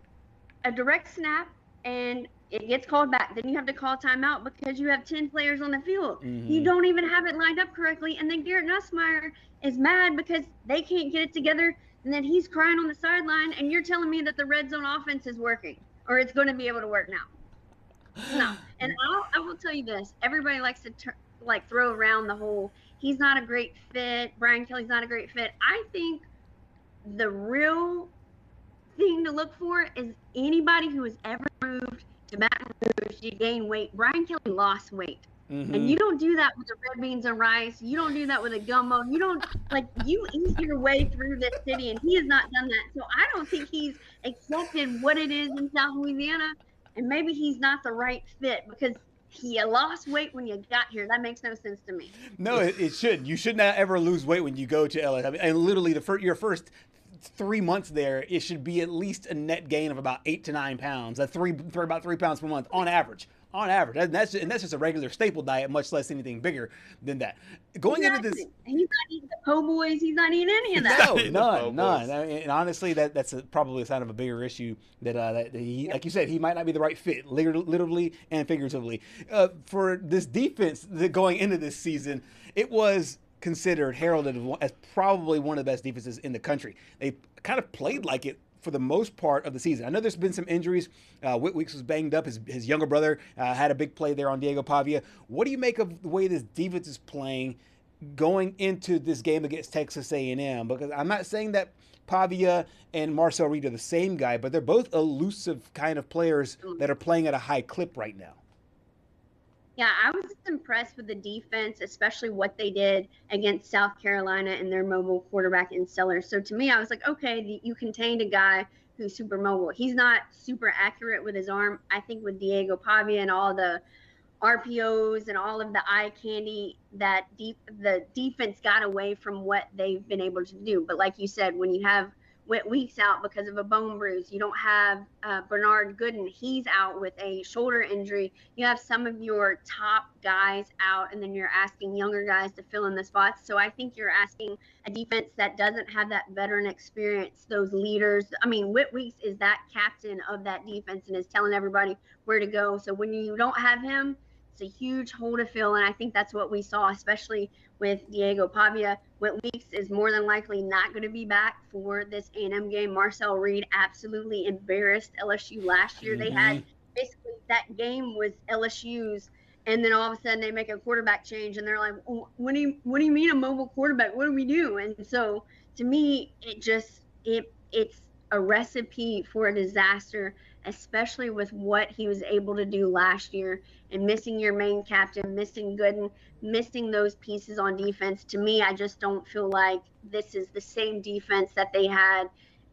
a direct snap and it gets called back. Then you have to call timeout because you have 10 players on the field. Mm-hmm. You don't even have it lined up correctly. And then Garrett Nussmeier is mad because they can't get it together. And then he's crying on the sideline, and you're telling me that the red zone offense is working, or it's going to be able to work now. No. And I will tell you this. Everybody likes to throw around the whole, he's not a great fit, Brian Kelly's not a great fit. I think the real thing to look for is anybody who has ever moved to Baton Rouge to gain weight. Brian Kelly lost weight. Mm-hmm. And you don't do that with the red beans and rice. You don't do that with a gumbo. You don't, you eat your way through this city, and he has not done that. So I don't think he's accepted what it is in South Louisiana, and maybe he's not the right fit because he lost weight when you got here. That makes no sense to me. No, it should. You should not ever lose weight when you go to LA. I mean, and literally, your first 3 months there, it should be at least a net gain of about 8 to 9 pounds. That's about 3 pounds per month on average. On average, and that's just a regular staple diet, much less anything bigger than that. Going into this, he's not eating the po' boys. He's not eating any of that. No, none. And honestly, that's probably a sign of a bigger issue that he, like you said, he might not be the right fit, literally and figuratively, for this defense that going into this season. It was heralded as probably one of the best defenses in the country. They kind of played like it for the most part of the season. I know there's been some injuries. Whit Weeks was banged up. His younger brother had a big play there on Diego Pavia. What do you make of the way this defense is playing going into this game against Texas A&M? Because I'm not saying that Pavia and Marcel Reed are the same guy, but they're both elusive kind of players that are playing at a high clip right now. Yeah, I was impressed with the defense, especially what they did against South Carolina and their mobile quarterback in Sellers. So to me, I was like, okay, you contained a guy who's super mobile. He's not super accurate with his arm. I think with Diego Pavia and all the RPOs and all of the eye candy, the defense got away from what they've been able to do. But like you said, when you have Whit Weeks out because of a bone bruise, you don't have Bernard Gooden. He's out with a shoulder injury. You have some of your top guys out, and then you're asking younger guys to fill in the spots. So I think you're asking a defense that doesn't have that veteran experience, those leaders. I mean, Whit Weeks is that captain of that defense and is telling everybody where to go. So when you don't have him, It's a huge hole to fill, and I think that's what we saw, especially with Diego Pavia. Whit Weeks is more than likely not going to be back for this A&M game. Marcel Reed absolutely embarrassed LSU last year. They had basically that game was LSU's, and then all of a sudden they make a quarterback change, and they're like, "What do you mean a mobile quarterback? What do we do?" And so to me, it's a recipe for a disaster, especially with what he was able to do last year and missing your main captain, missing Gooden, missing those pieces on defense. To me, I just don't feel like this is the same defense that they had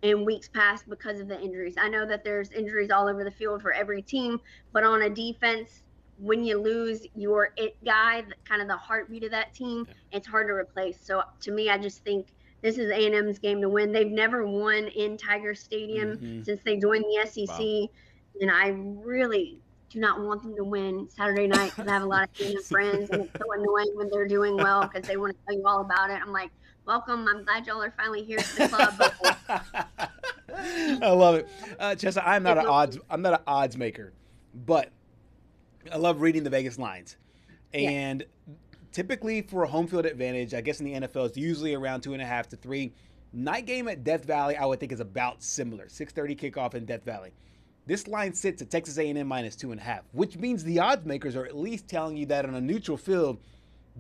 in weeks past because of the injuries. I know that there's injuries all over the field for every team, but on a defense, when you lose your it guy, kind of the heartbeat of that team, it's hard to replace. So to me, I just think this is A&M's game to win. They've never won in Tiger Stadium since they joined the SEC, and I really do not want them to win Saturday night because I have a lot of A&M friends, and it's so annoying when they're doing well because they want to tell you all about it. I'm like, welcome. I'm glad y'all are finally here to the club. But I love it, Chessa. I'm not an odds maker, but I love reading the Vegas lines, and typically for a home field advantage, I guess in the NFL, it's usually around 2.5 to 3. Night game at Death Valley, I would think is about similar. 6:30 kickoff in Death Valley. This line sits at Texas A&M minus 2.5, which means the odds makers are at least telling you that on a neutral field,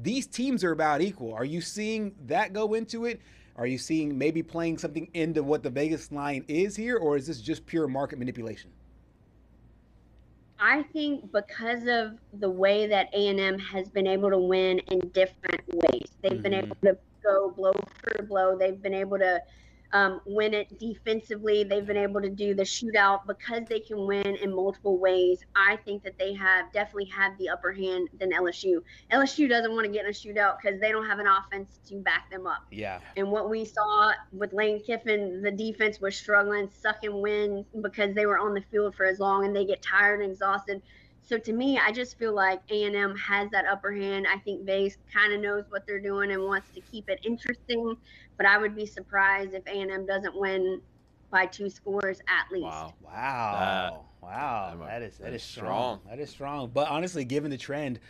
these teams are about equal. Are you seeing that go into it? Are you seeing maybe playing something into what the Vegas line is here, or is this just pure market manipulation? I think because of the way that A&M has been able to win in different ways, they've been able to go blow for blow. They've been able to win it defensively. They've been able to do the shootout because they can win in multiple ways. I think that they definitely have the upper hand than LSU. LSU doesn't want to get in a shootout because they don't have an offense to back them up. Yeah. And what we saw with Lane Kiffin, the defense was struggling, sucking wind because they were on the field for as long and they get tired and exhausted. So to me, I just feel like A&M has that upper hand. I think Vegas kind of knows what they're doing and wants to keep it interesting. But I would be surprised if A&M doesn't win by 2 scores at least. Wow. That is strong. That is strong. But honestly, given the trend,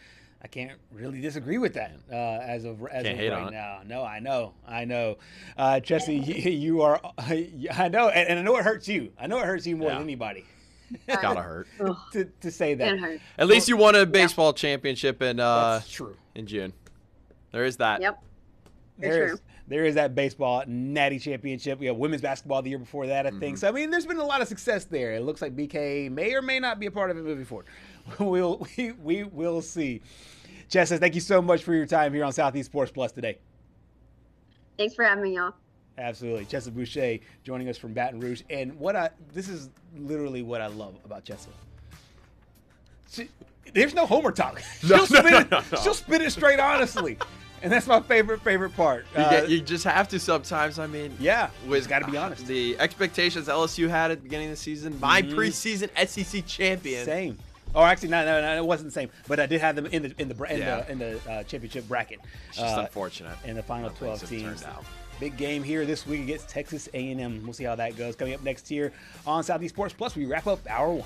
I can't really disagree with that as of right now. No, I know. Chessie, you are. I know, and I know it hurts you. I know it hurts you more than anybody. It's gotta hurt to say that. At least you won a baseball championship in That's true. in June. There is that. Yep. There is that baseball natty championship. We have women's basketball the year before that, I think. So I mean, there's been a lot of success there. It looks like BK may or may not be a part of it moving forward. We will see. Chessa, thank you so much for your time here on Southeast Sports Plus today. Thanks for having me, y'all. Absolutely. Chessa Boucher joining us from Baton Rouge. And this is literally what I love about Chessa. There's no homer talk. She'll spit it straight honestly. And that's my favorite part. You just have to sometimes. I mean, it's got to be honest. The expectations LSU had at the beginning of the season, my preseason SEC champion. Same. Oh, actually, no, it wasn't the same. But I did have them in the championship bracket. It's just unfortunate. In the final 12 teams. Big game here this week against Texas A&M. We'll see how that goes. Coming up next here on Southeast Sports Plus, we wrap up Hour 1.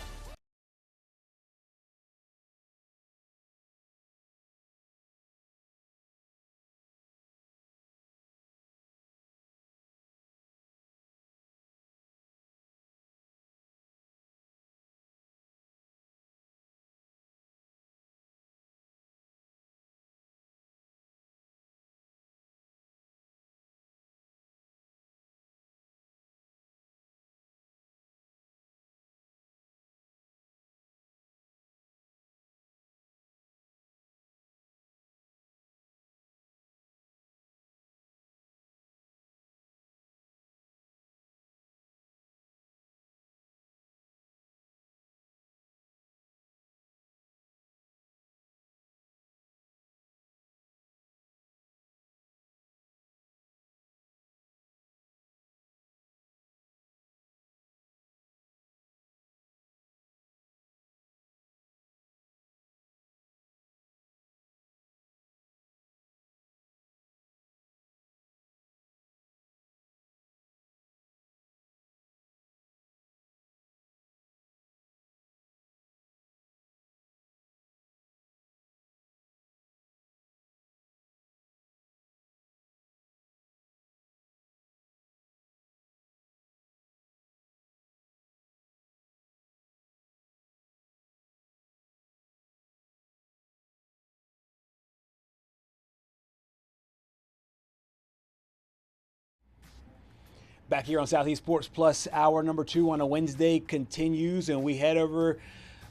Back here on Southeast Sports Plus, hour number 2 on a Wednesday continues, and we head over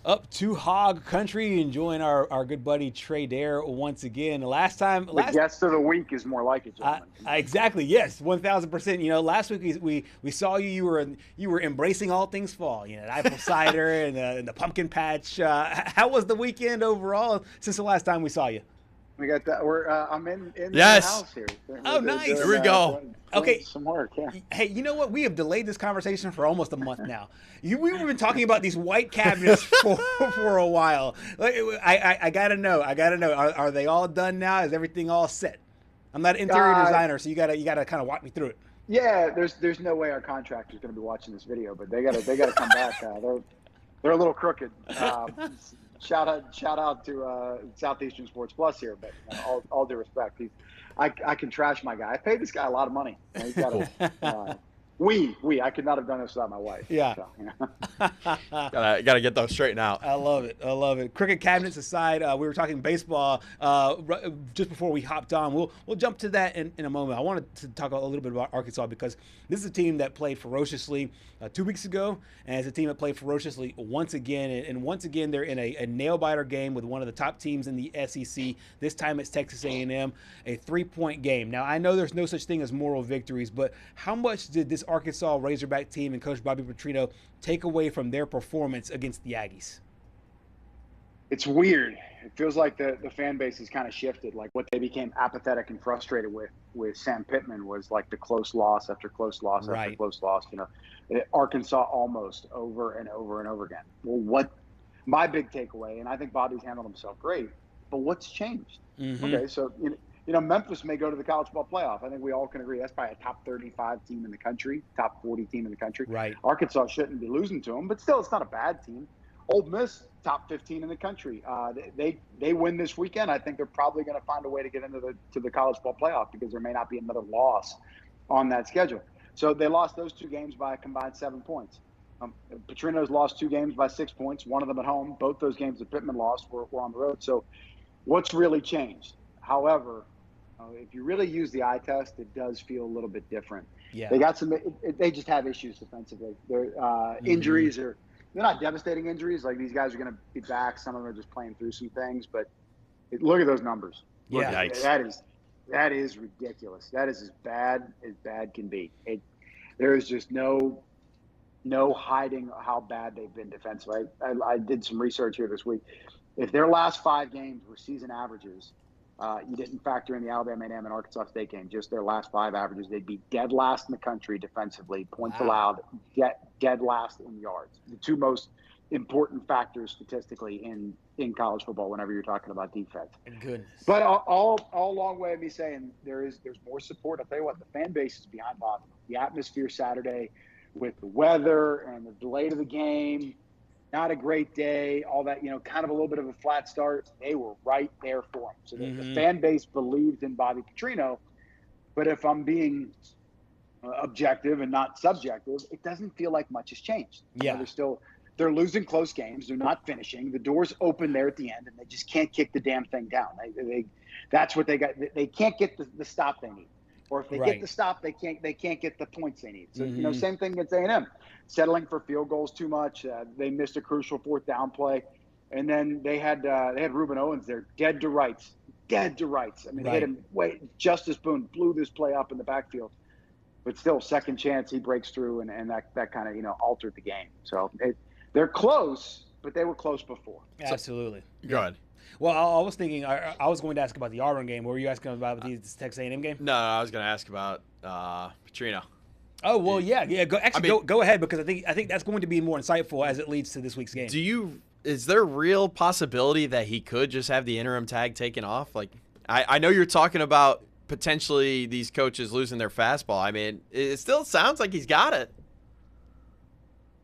up to Hog Country, enjoying our good buddy Trey Dare once again. The guest of the week is more like it, gentlemen. Exactly, yes, 1,000%. You know, last week we saw you were embracing all things fall. You know, apple cider and the pumpkin patch. How was the weekend overall since the last time we saw you? We got that. I'm in the house here. Oh, nice. Here we go. Okay. Some work, yeah. Hey, you know what? We have delayed this conversation for almost a month now. We've been talking about these white cabinets for a while. I gotta know. Are they all done now? Is everything all set? I'm not an interior designer, so you gotta kind of walk me through it. Yeah, there's no way our contractor's going to be watching this video, but they gotta come back. They're a little crooked. Shout out to Southeastern Sports Plus here, but all due respect, I can trash my guy. I paid this guy a lot of money. He's got I could not have done this without my wife. Yeah. So, you know. gotta get those straightened out. I love it. Cricket cabinets aside, we were talking baseball just before we hopped on. We'll jump to that in a moment. I wanted to talk a little bit about Arkansas because this is a team that played ferociously 2 weeks ago, and it's a team that played ferociously once again. And once again, they're in a nail-biter game with one of the top teams in the SEC. This time it's Texas A&M, a 3-point game. Now, I know there's no such thing as moral victories, but how much did this Arkansas Razorback team and Coach Bobby Petrino take away from their performance against the Aggies? It's weird. It feels like the fan base has kind of shifted. Like what they became apathetic and frustrated with Sam Pittman was like the close loss after close loss after close loss. You know, Arkansas almost over and over and over again. Well, what my big takeaway, and I think Bobby's handled himself great, but what's changed? Mm-hmm. Okay, so you know, Memphis may go to the college football playoff. I think we all can agree that's probably a top 35 team in the country, top 40 team in the country. Right. Arkansas shouldn't be losing to them, but still, it's not a bad team. Ole Miss, top 15 in the country. They win this weekend. I think they're probably going to find a way to get into the college football playoff because there may not be another loss on that schedule. So they lost those 2 games by a combined 7 points. Petrino's lost 2 games by 6 points, one of them at home. Both those games that Pittman lost were on the road. So what's really changed? However, if you really use the eye test, it does feel a little bit different. Yeah. They got they just have issues defensively. Their injuries they're not devastating injuries. Like these guys are going to be back. Some of them are just playing through some things. But look at those numbers. Yeah, that is ridiculous. That is as bad can be. There is just no hiding how bad they've been defensively. I did some research here this week. If their last 5 games were season averages, you didn't factor in the Alabama A&M and Arkansas State game, just their last 5 averages, they'd be dead last in the country defensively, points allowed, dead last in yards. The 2 most important factors statistically in college football whenever you're talking about defense. Goodness. But all long way of me saying there's more support. I'll tell you what, the fan base is behind Bobby. The atmosphere Saturday with the weather and the delay to the game, not a great day, all that, you know, kind of a little bit of a flat start. They were right there for him. So the fan base believed in Bobby Petrino. But if I'm being objective and not subjective, it doesn't feel like much has changed. Yeah. You know, they're losing close games. They're not finishing. The door's open there at the end, and they just can't kick the damn thing down. That's what they got. They can't get the stop they need. Or if they get the stop, they can't get the points they need. So, you know, same thing against A&M. Settling for field goals too much. They missed a crucial 4th down play. And then they had Reuben Owens there, dead to rights. I mean, hit him. Justice Boone blew this play up in the backfield. But still, second chance, he breaks through, and that kind of, you know, altered the game. So they're close, but they were close before. Absolutely. Go ahead. Well, I was thinking, I was going to ask about the Auburn game. What were you asking about this Texas A&M game? No, I was going to ask about Petrino. Oh, well, yeah. Go ahead, because I think that's going to be more insightful as it leads to this week's game. Is there real possibility that he could just have the interim tag taken off? Like, I know you're talking about potentially these coaches losing their fastball. I mean, it still sounds like he's got it.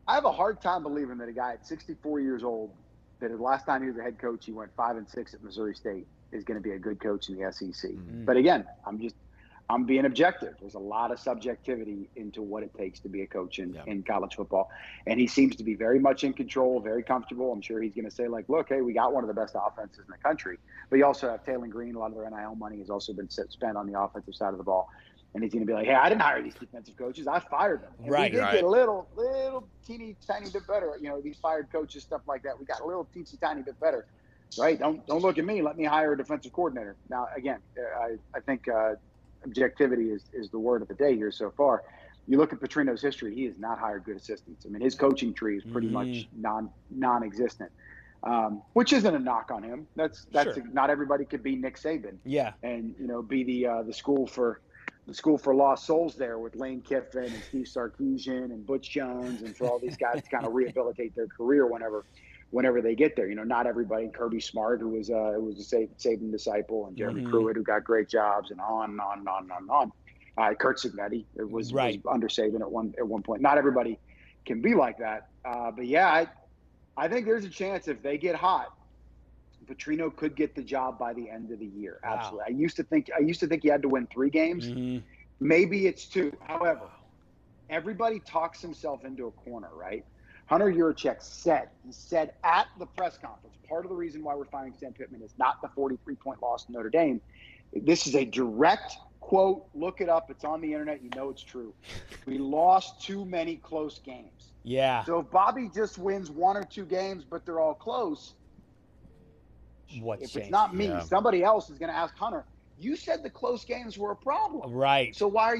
I have a hard time believing that a guy at 64 years old, that the last time he was a head coach, he went 5-6 at Missouri State, is going to be a good coach in the SEC. But again, I'm being objective. There's a lot of subjectivity into what it takes to be a coach in college football. And he seems to be very much in control, very comfortable. I'm sure he's going to say, like, look, hey, we got one of the best offenses in the country. But you also have Taylor Green. A lot of their NIL money has also been spent on the offensive side of the ball. And he's going to be like, hey, I didn't hire these defensive coaches. I fired them. And Right, we did right. get a little teeny tiny bit better. You know, these fired coaches, stuff like that. We got a little teensy tiny bit better. Right? Don't look at me. Let me hire a defensive coordinator. Now, again, I think objectivity is the word of the day here so far. You look at Petrino's history; he has not hired good assistants. I mean, his coaching tree is pretty much non-existent, which isn't a knock on him. That's Sure. Not everybody could be Nick Saban. Yeah. And be the school for lost souls there with Lane Kiffin and Steve Sarkisian and Butch Jones, and for all these guys to kind of rehabilitate their career whenever they get there. Not everybody. Kirby Smart, who was a Saban disciple, and Jeremy Pruitt, who got great jobs, and on and on and on and on and on. Kurt Signetti was under Saban at one point. Not everybody can be like that. But yeah, I think there's a chance if they get hot, Petrino could get the job by the end of the year. Wow. Absolutely. I used to think he had to win 3 games. Maybe it's 2. However, everybody talks himself into a corner, right? Hunter Yurachek said at the press conference, part of the reason why we're firing Sam Pittman is not the 43-point loss to Notre Dame. This is a direct quote. Look it up. It's on the internet. You know it's true. We lost too many close games. Yeah. So if Bobby just wins 1 or 2 games, but they're all close, it's not me, somebody else is going to ask Hunter, you said the close games were a problem. Right. So why are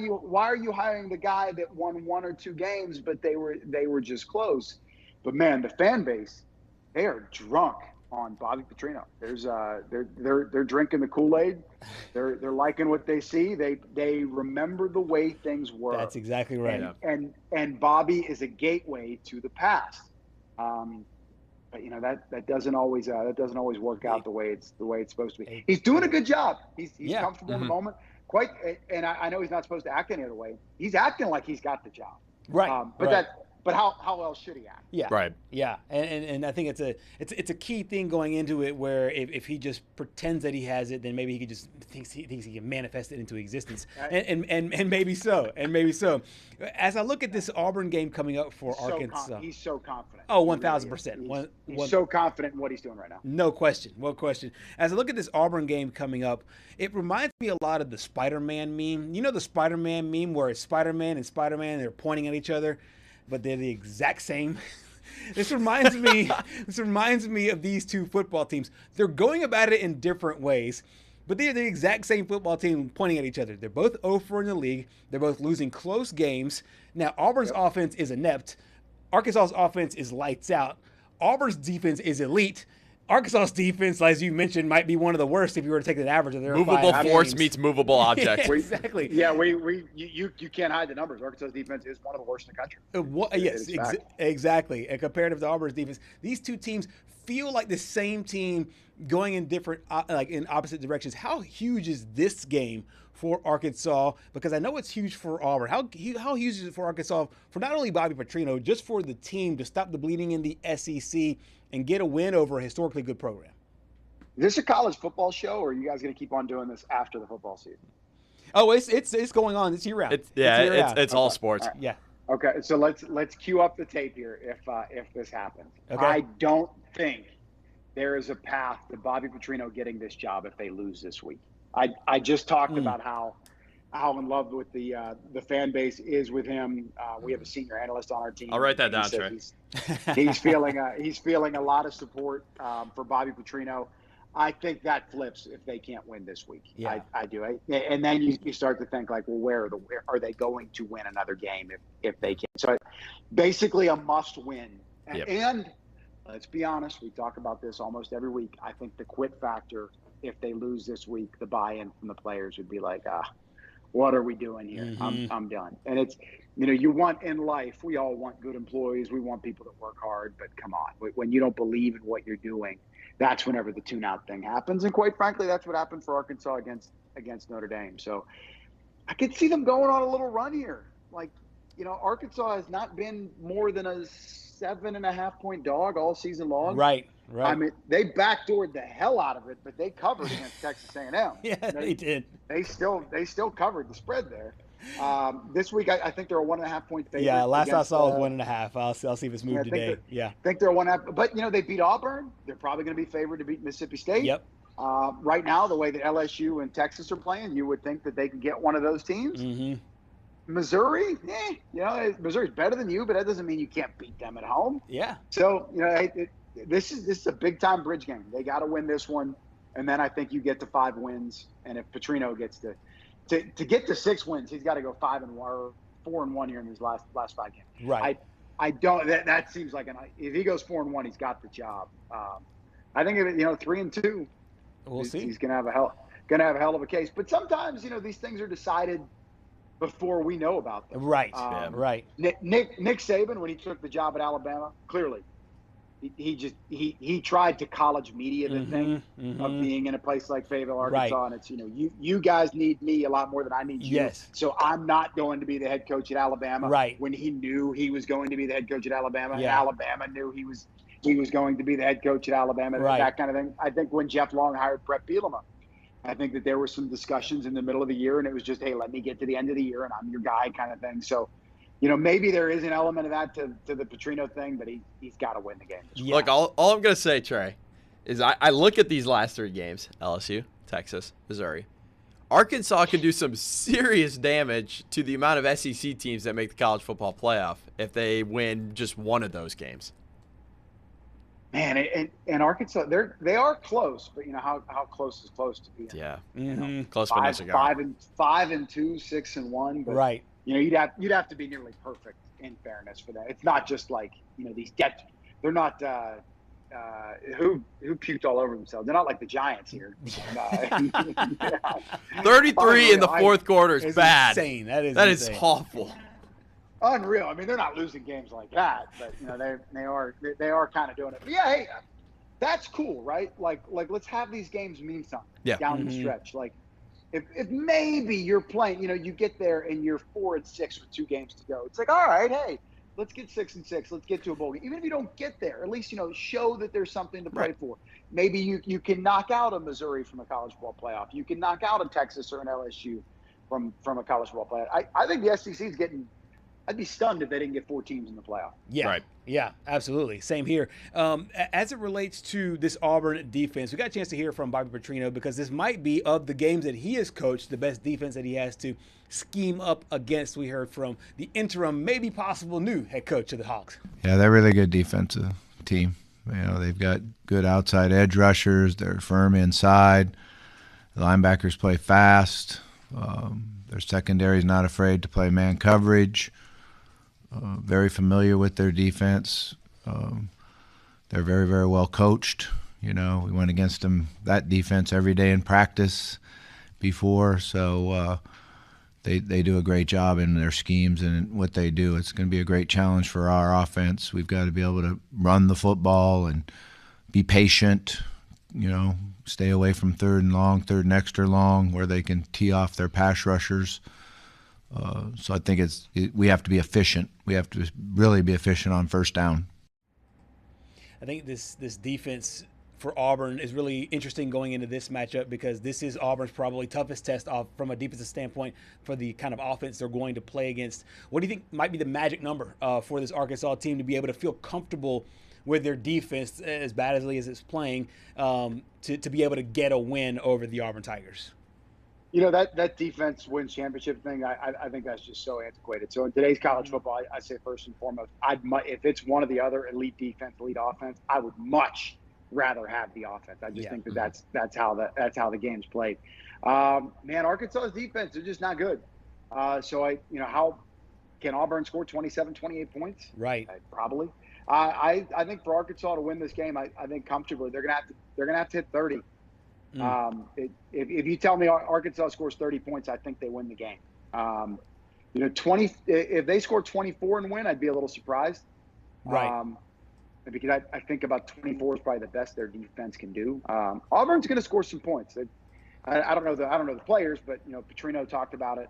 you hiring the guy that won 1 or 2 games, but they were just close? But man, the fan base, they are drunk on Bobby Petrino. They're drinking the Kool-Aid. They're liking what they see. They remember the way things were. That's exactly right. And Bobby is a gateway to the past. But that doesn't always work out the way it's supposed to be. He's doing a good job. He's comfortable in the moment. And I know he's not supposed to act any other way. He's acting like he's got the job. Right. But how else should he act? Yeah. Right. Yeah. And I think it's a key thing going into it, where if he just pretends that he has it, then maybe he just thinks he can manifest it into existence. And maybe so. As I look at this Auburn game coming up for Arkansas, he's so confident. Oh, 1,000%. He's so confident in what he's doing right now. No question. As I look at this Auburn game coming up, it reminds me a lot of the Spider-Man meme. You know the Spider-Man meme where it's Spider-Man and Spider-Man, they're pointing at each other, but they're the exact same. This reminds me of these two football teams. They're going about it in different ways, but they're the exact same football team pointing at each other. They're both 0-4 in the league. They're both losing close games. Now, Auburn's offense is inept. Arkansas's offense is lights out. Auburn's defense is elite. Arkansas's defense, as you mentioned, might be one of the worst if you were to take an average of their movable 5 force games. meets movable object. Exactly. Yeah, you can't hide the numbers. Arkansas's defense is one of the worst in the country. Yes, exactly. And comparative to Auburn's defense, these two teams feel like the same team going in different, in opposite directions. How huge is this game for Arkansas? Because I know it's huge for Auburn. How huge is it for Arkansas, for not only Bobby Petrino, just for the team to stop the bleeding in the SEC and get a win over a historically good program? Is this a college football show, or are you guys going to keep on doing this after the football season? Oh, it's going on. It's year-round. It's all sports. Right. Yeah. Okay, so let's cue up the tape here if this happens. Okay. I don't think there is a path to Bobby Petrino getting this job if they lose this week. I just talked about how in love with the fan base is with him. We have a senior analyst on our team. I'll write that down, Trey. He's feeling a lot of support for Bobby Petrino. I think that flips if they can't win this week. Yeah. I do. And then you start to think like, well, where are they going to win another game if they can? So basically a must win. Yep. And let's be honest, we talk about this almost every week. I think the quit factor, if they lose this week, the buy-in from the players would be like, what are we doing here? Mm-hmm. I'm done. And it's, you want in life, we all want good employees. We want people that work hard, but come on, when you don't believe in what you're doing, that's whenever the tune-out thing happens. And quite frankly, that's what happened for Arkansas against Notre Dame. So I could see them going on a little run here. Like, Arkansas has not been more than a 7.5-point dog all season long. Right. I mean, they backdoored the hell out of it, but they covered against Texas A&M. Yeah, they did. They still covered the spread there. This week, I think they're a 1.5-point favorite. Yeah, last I saw was 1.5. I'll see if it's moved today. I think they're 1.5. But they beat Auburn. They're probably going to be favored to beat Mississippi State. Yep. Right now, the way that LSU and Texas are playing, you would think that they can get one of those teams. Mm-hmm. Missouri, Missouri's better than you, but that doesn't mean you can't beat them at home. Yeah. So, this is a big time bridge game. They got to win this one, and then I think you get to 5 wins. And if Petrino gets to get to 6 wins, he's got to go 5-1 or 4-1 here in these last 5 games. Right. I don't. That seems like if he goes 4-1, he's got the job. I think 3-2. We'll see. He's gonna have a hell of a case. But sometimes these things are decided before we know about them. Right. Right. Nick Saban, when he took the job at Alabama, clearly he tried to college media the thing of being in a place like Fayetteville, Arkansas, Right. and it's you guys need me a lot more than I need you. Yes. So I'm not going to be the head coach at Alabama. Right. When he knew he was going to be the head coach at Alabama, Yeah. and Alabama knew he was going to be the head coach at Alabama. Right. That kind of thing. I think when Jeff Long hired Brett Bielema, I think that there were some discussions in the middle of the year, and it was just, hey, let me get to the end of the year, and I'm your guy kind of thing. So, maybe there is an element of that to the Petrino thing, but he's got to win the game. Yeah. Look, all I'm going to say, Trey, is I look at these last 3 games, LSU, Texas, Missouri. Arkansas can do some serious damage to the amount of SEC teams that make the college football playoff if they win just one of those games. Man, and Arkansas, they are close, but how close is close to being? Yeah, close. 5-2, 6-1. But, right. You'd have to be nearly perfect in fairness for that. It's not just like these they're not who puked all over themselves. They're not like the Giants here. 33 in the fourth quarter is bad. Insane. That is awful. Unreal. I mean, they're not losing games like that, but they are kind of doing it. But yeah, hey, that's cool, right? Like let's have these games mean something down the stretch. Like if maybe you're playing, you get there and you're 4-6 with 2 games to go. It's like, all right, hey, let's get 6-6. Let's get to a bowl game. Even if you don't get there, at least show that there's something to play for. Maybe you can knock out a Missouri from a college football playoff. You can knock out a Texas or an LSU from a college football playoff. I think the SEC is getting. I'd be stunned if they didn't get 4 teams in the playoff. Yeah, right. Yeah, absolutely. Same here. As it relates to this Auburn defense, we got a chance to hear from Bobby Petrino because this might be, of the games that he has coached, the best defense that he has to scheme up against. We heard from the interim, maybe possible new head coach of the Hawks. Yeah, they're a really good defensive team. They've got good outside edge rushers. They're firm inside. The linebackers play fast. Their secondary is not afraid to play man coverage. Very familiar with their defense. They're very, very well coached. We went against them, that defense, every day in practice before. So they do a great job in their schemes and what they do. It's going to be a great challenge for our offense. We've got to be able to run the football and be patient, stay away from third and extra long, where they can tee off their pass rushers. So I think we have to be efficient. We have to really be efficient on first down. I think this defense for Auburn is really interesting going into this matchup because this is Auburn's probably toughest test from a defensive standpoint for the kind of offense they're going to play against. What do you think might be the magic number for this Arkansas team to be able to feel comfortable with their defense, as badly as it's playing, to be able to get a win over the Auburn Tigers? That defense wins championship thing, I think that's just so antiquated. So in today's college football, I say first and foremost, if it's one or the other, elite defense, elite offense, I would much rather have the offense. I just think that's how the game's played. Man, Arkansas's defense, they're just not good. So how can Auburn score 27, 28 points? Right. Probably. I think for Arkansas to win this game, I think comfortably they're gonna have to hit 30. If you tell me Arkansas scores 30 points, I think they win the game. 20. If they score 24 and win, I'd be a little surprised. Right. Because I think about 24 is probably the best their defense can do. Auburn's going to score some points. I don't know the players, but Petrino talked about it.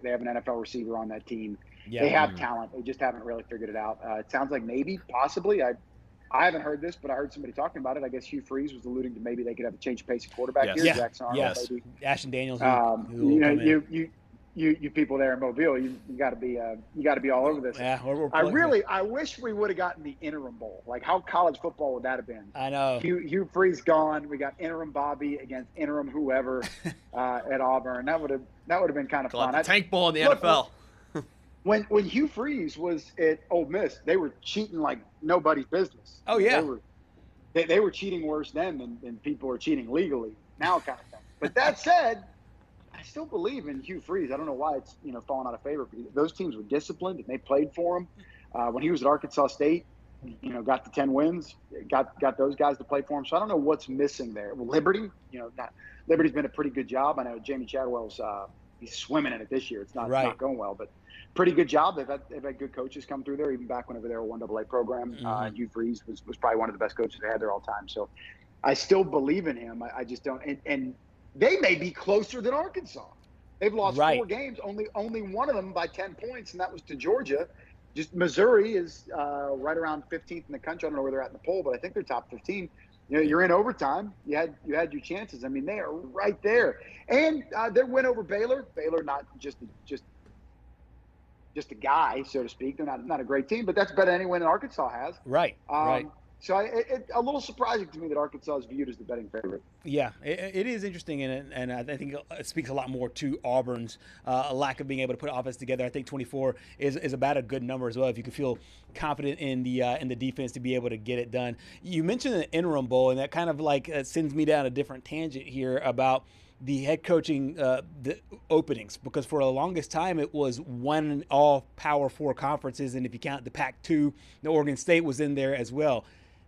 They have an NFL receiver on that team. Yeah. They have talent. They just haven't really figured it out. It sounds like maybe, possibly. I haven't heard this, but I heard somebody talking about it. I guess Hugh Freeze was alluding to maybe they could have a change of pace of quarterback here. Yes. Jackson Arnold, maybe. Ashton Daniels. you people there in Mobile, you got to be all over this. Yeah, I wish we would have gotten the interim bowl. Like, how college football would that have been? I know. Hugh Freeze gone. We got interim Bobby against interim whoever at Auburn. That would have been kind of fun. Tank bowl in the NFL. When Hugh Freeze was at Ole Miss, they were cheating like nobody's business. Oh yeah, they were cheating worse then than people are cheating legally now, kind of thing. But that said, I still believe in Hugh Freeze. I don't know why it's fallen out of favor. Those teams were disciplined and they played for him. When he was at Arkansas State, got the 10 wins, got those guys to play for him. So I don't know what's missing there. Well, Liberty, Liberty's been a pretty good job. I know Jamie Chadwell's he's swimming in it this year. It's not going well, but pretty good job. They've had good coaches come through there, even back whenever they were a 1AA program. Hugh Freeze was probably one of the best coaches they had there all time. So I still believe in him. I just don't. And they may be closer than Arkansas. They've lost 4 games, only one of them by 10 points, and that was to Georgia. Just Missouri is right around 15th in the country. I don't know where they're at in the poll, but I think they're top 15. You're in overtime. You had your chances. I mean, they are right there. And their win over Baylor. Baylor not just a guy, so to speak. They're not a great team, but that's better than any win Arkansas has. Right. Right. So it's a little surprising to me that Arkansas is viewed as the betting favorite. Yeah, it is interesting, and I think it speaks a lot more to Auburn's lack of being able to put offense together. I think 24 is about a good number as well. If you can feel confident in the defense to be able to get it done. You mentioned the interim bowl, and that kind of sends me down a different tangent here about the head coaching the openings, because for the longest time it was one all Power 4 conferences, and if you count the Pac-2, the Oregon State was in there as well.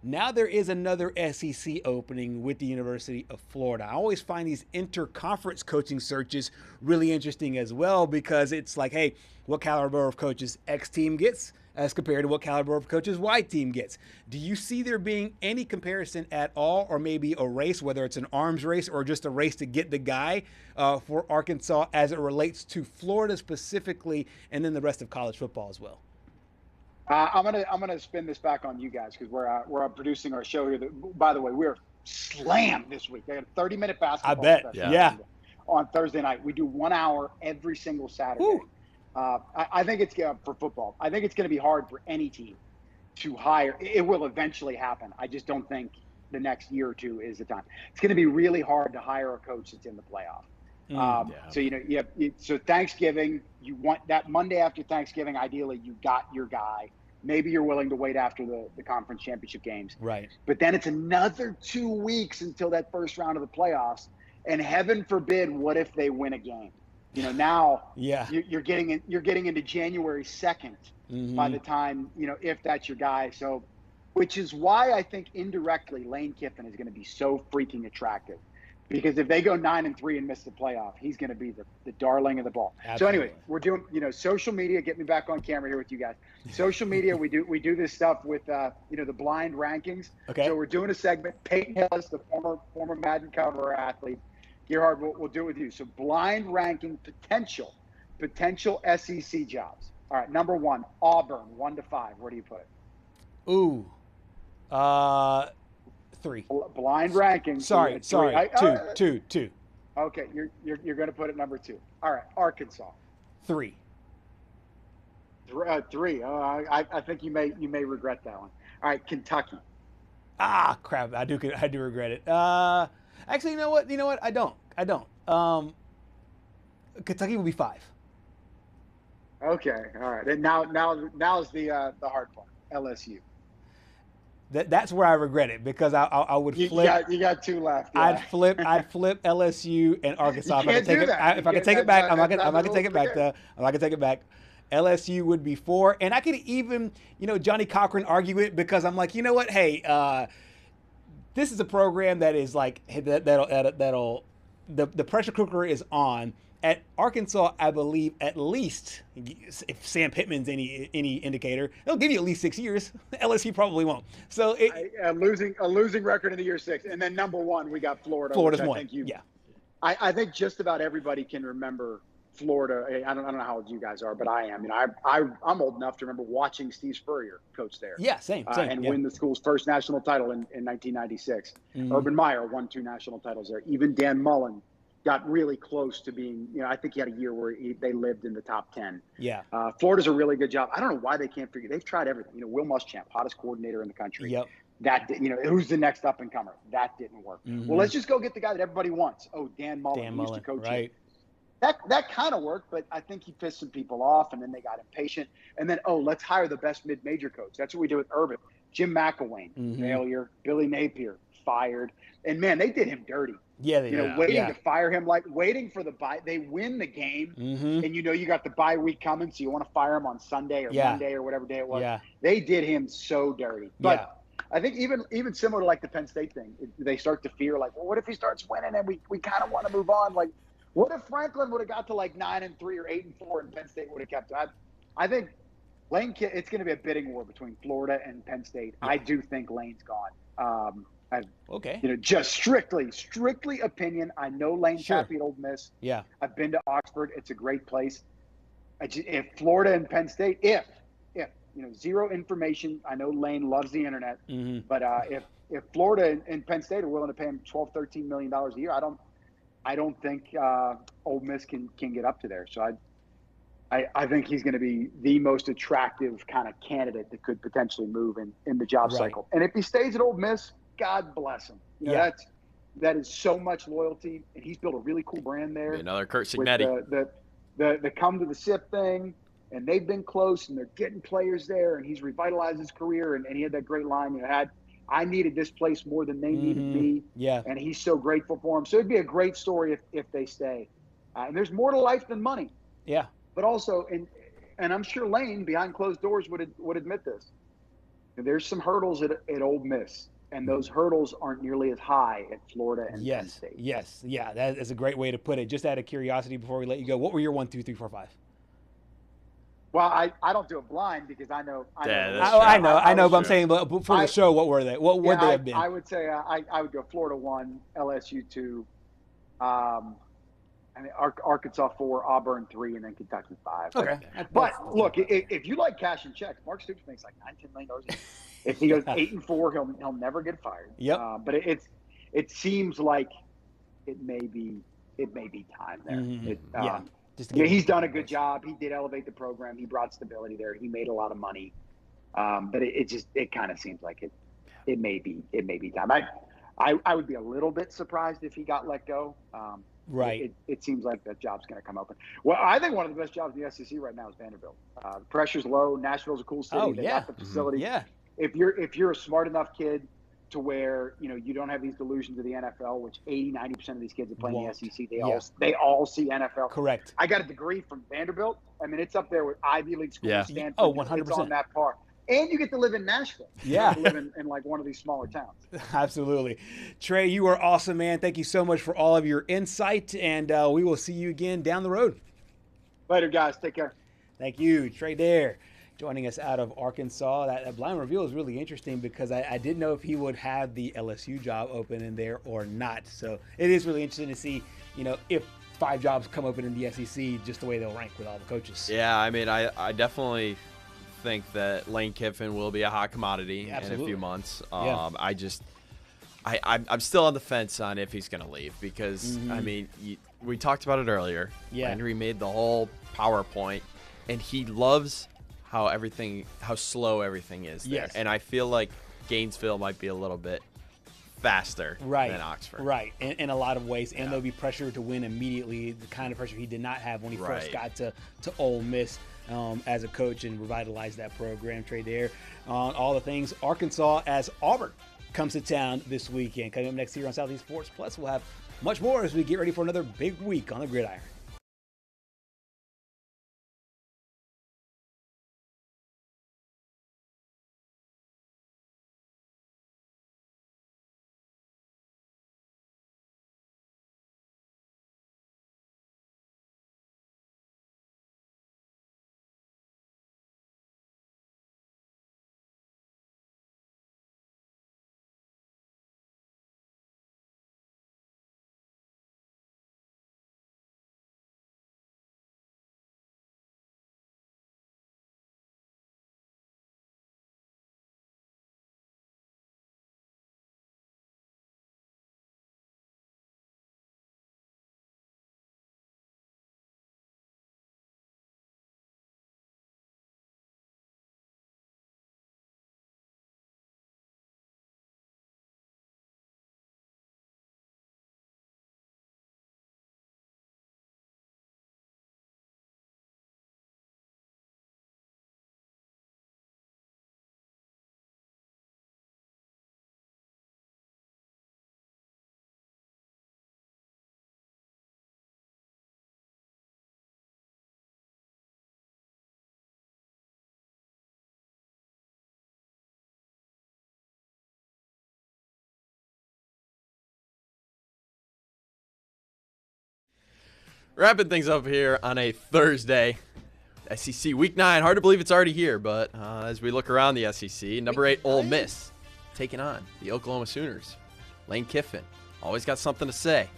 Now there is another SEC opening with the University of Florida. I always find these interconference coaching searches really interesting as well, because it's like, hey, what caliber of coaches X team gets as compared to what caliber of coaches Y team gets. Do you see there being any comparison at all, or maybe a race, whether it's an arms race or just a race to get the guy for Arkansas as it relates to Florida specifically, and then the rest of college football as well? I'm gonna spin this back on you guys, because we're producing our show here. By the way, we're slammed this week. They had a 30-minute basketball. I bet. Yeah. On Thursday night, we do 1 hour every single Saturday. I think it's for football. I think it's going to be hard for any team to hire. It will eventually happen. I just don't think the next year or two is the time. It's going to be really hard to hire a coach that's in the playoff. So Thanksgiving, you want that Monday after Thanksgiving, ideally you got your guy. Maybe you're willing to wait after the conference championship games. Right. But then it's another 2 weeks until that first round of the playoffs. And heaven forbid, what if they win a game? Now you're getting into January 2nd by the time, if that's your guy. So, which is why I think indirectly Lane Kiffin is going to be so freaking attractive. Because if they go 9-3 and miss the playoff, he's going to be the darling of the ball. Absolutely. So anyway, we're doing social media. Get me back on camera here with you guys. Social media, we do this stuff with the blind rankings. Okay. So we're doing a segment. Peyton Hillis, the former Madden cover athlete. Gerhard, we'll do it with you. So blind ranking potential SEC jobs. All right, number 1, Auburn, 1 to 5. Where do you put it? Ooh, 3. Blind ranking. Sorry. 2. Okay, you're going to put it number 2. All right, Arkansas. 3. 3. I think you may regret that one. All right, Kentucky. Ah, crap! I do regret it. Actually, you know what? I don't. Kentucky will be 5. Okay, all right. And now's the hard part. LSU. That's where I regret it, because I would flip. You got 2 left. Yeah. I'd flip LSU and Arkansas. If I could take it back, I'm not gonna take it back. I'm not gonna take it back. LSU would be 4, and I could even, Johnny Cochran argue it, because I'm like, you know what? Hey, this is a program that is like that'll the pressure cooker is on. At Arkansas, I believe at least, if Sam Pittman's any indicator, they'll give you at least 6 years. LSU probably won't. So a losing record in the year 6, and then number 1 we got Florida. Florida's 1. I think just about everybody can remember Florida. I don't know how old you guys are, but I am. I'm old enough to remember watching Steve Spurrier coach there. Yeah, same. And win the school's first national title in 1996. Urban Meyer won 2 national titles there. Even Dan Mullen got really close to being, I think he had a year where they lived in the top 10. Yeah. Florida's a really good job. I don't know why they can't figure. They've tried everything. Will Muschamp, hottest coordinator in the country. Yep. That, who's the next up and comer? That didn't work. Well, let's just go get the guy that everybody wants. Oh, Dan Mullen. He used to coach right. That kind of worked, but I think he pissed some people off, and then they got impatient. And then, let's hire the best mid-major coach. That's what we did with Urban. Jim McElwain, failure. Billy Napier, fired. And, man, they did him dirty. Yeah, they did. Waiting to fire him, waiting for the bye. They win the game, and you got the bye week coming, so you want to fire him on Sunday or Monday or whatever day it was. Yeah. They did him so dirty. But I think even similar to the Penn State thing, they start to fear well, what if he starts winning and we kind of want to move on? What if Franklin would have got to 9-3 or 8-4 and Penn State would have kept it? I think it's going to be a bidding war between Florida and Penn State. Yeah. I do think Lane's gone. Okay. Just strictly opinion. I know Lane's happy at Ole Miss. Yeah. I've been to Oxford. It's a great place. If Florida and Penn State, if zero information. I know Lane loves the internet, but if Florida and Penn State are willing to pay him $12-13 million a year, I don't think Ole Miss can get up to there. So I think he's going to be the most attractive kind of candidate that could potentially move in the job cycle. And if he stays at Ole Miss, God bless him. That is so much loyalty, and he's built a really cool brand there. Another Kurt Signetti. The come to the SIP thing, and they've been close, and they're getting players there, and he's revitalized his career, and he had that great line, I needed this place more than they needed me. Yeah. And he's so grateful for him. So it'd be a great story if they stay. And there's more to life than money. Yeah. But also, and I'm sure Lane behind closed doors would admit this. There's some hurdles at Ole Miss, and those hurdles aren't nearly as high at Florida and Penn State. Yes. Yeah. That is a great way to put it. Just out of curiosity, before we let you go, what were your 1, 2, 3, 4, 5? Well, I don't do it blind because I know. I know, but I'm saying, but for the show, what were they? What would they have been? I would say I would go Florida 1, LSU 2, Arkansas 4, Auburn 3, and then Kentucky 5. Okay. But look, if you like cash and checks, Mark Stoops makes $9-10 million a year. If he goes 8-4, he'll never get fired. Yep. But it seems like it may be time there. He's done a good job. He did elevate the program. He brought stability there. He made a lot of money. But it kind of seems like it may be time. I would be a little bit surprised if he got let go. Right. It seems like that job's going to come open. Well, I think one of the best jobs in the SEC right now is Vanderbilt. The pressure's low. Nashville's a cool city. They got the facility. Yeah. If you're a smart enough kid to where you don't have these delusions of the NFL, which 80-90% of these kids that play in the SEC, they all see NFL. Correct. I got a degree from Vanderbilt. I mean, it's up there with Ivy League schools. Yeah. Stanford. Oh, 100%. It's on that par. And you get to live in Nashville. Yeah. You live in one of these smaller towns. Absolutely. Trey, you are awesome, man. Thank you so much for all of your insight, and we will see you again down the road. Later, guys. Take care. Thank you. Trey Dare joining us out of Arkansas. That blind reveal is really interesting because I didn't know if he would have the LSU job open in there or not. So it is really interesting to see, if 5 jobs come open in the SEC, just the way they'll rank with all the coaches. Yeah, I mean, I definitely think that Lane Kiffin will be a hot commodity in a few months. I'm still on the fence on if he's going to leave because, I mean, we talked about it earlier. Yeah. Landry made the whole PowerPoint, and he loves how slow everything is there. Yes. And I feel like Gainesville might be a little bit faster than Oxford. Right, in a lot of ways. And there'll be pressure to win immediately, the kind of pressure he did not have when he first got to Ole Miss as a coach and revitalized that program. Trey Dare on all the things Arkansas as Auburn comes to town this weekend. Coming up next here on Southeast Sports Plus, we'll have much more as we get ready for another big week on the gridiron. Wrapping things up here on a Thursday. SEC Week 9. Hard to believe it's already here, but as we look around the SEC, number 8 Ole Miss taking on the Oklahoma Sooners. Lane Kiffin always got something to say.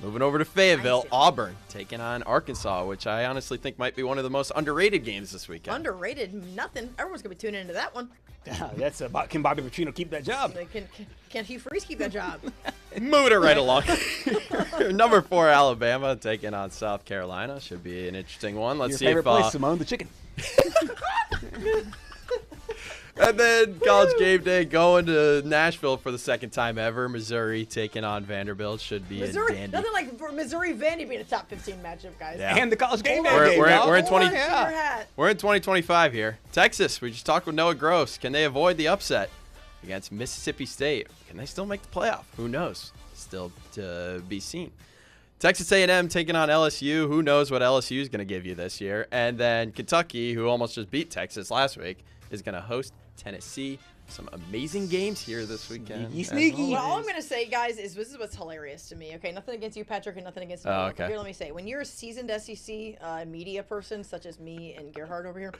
Moving over to Fayetteville, Auburn taking on Arkansas, which I honestly think might be one of the most underrated games this weekend. Underrated? Nothing. Everyone's going to be tuning into that one. That's about can Bobby Petrino keep that job? Can Hugh Freeze keep that job? Moving it right along. Number 4 Alabama taking on South Carolina. Should be an interesting one. Let's see favorite if place, Simone, the chicken. And then College Game Day going to Nashville for the second time ever. Missouri taking on Vanderbilt. Should be Missouri, a dandy. nothing like for Missouri Vandy being a top 15 matchup, guys. Yeah. And the College Game Day We're in We're in 2025 here. Texas, we just talked with Noah Gross. Can they avoid the upset against Mississippi State? Can they still make the playoff? Who knows? Still to be seen. Texas A&M taking on LSU. Who knows what LSU is going to give you this year? And then Kentucky, who almost just beat Texas last week, is going to host Tennessee. Some amazing games here this weekend. Sneaky. Well, all I'm going to say, guys, is this is what's hilarious to me. Okay, nothing against you, Patrick, and nothing against me. Oh, okay. Here, let me say, when you're a seasoned SEC media person, such as me and Gerhard over here,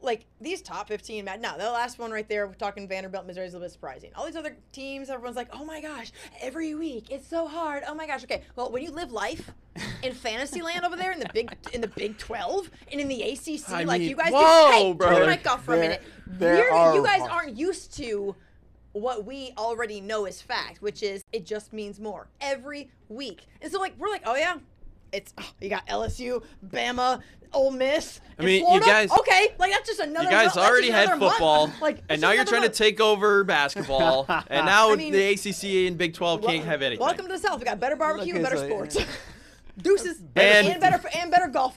like these top 15, now the last one right there, we're talking Vanderbilt, Missouri is a little bit surprising. All these other teams, everyone's like, oh my gosh, every week it's so hard. Oh my gosh. Okay, well, when you live life in fantasy land over there in the Big 12 and in the ACC, you guys, hey, turn your mic off for a minute. You guys aren't used to what we already know is fact, which is it just means more every week. And so like we're like, oh yeah, you got LSU, Bama, Ole Miss. I mean, Florida? you guys. Okay, like that's just another. You guys already had football, like, and now you're trying to take over basketball, and now the ACC and Big 12 can't have anything. Welcome to the South. We got better barbecue and better sports. Deuces And better golf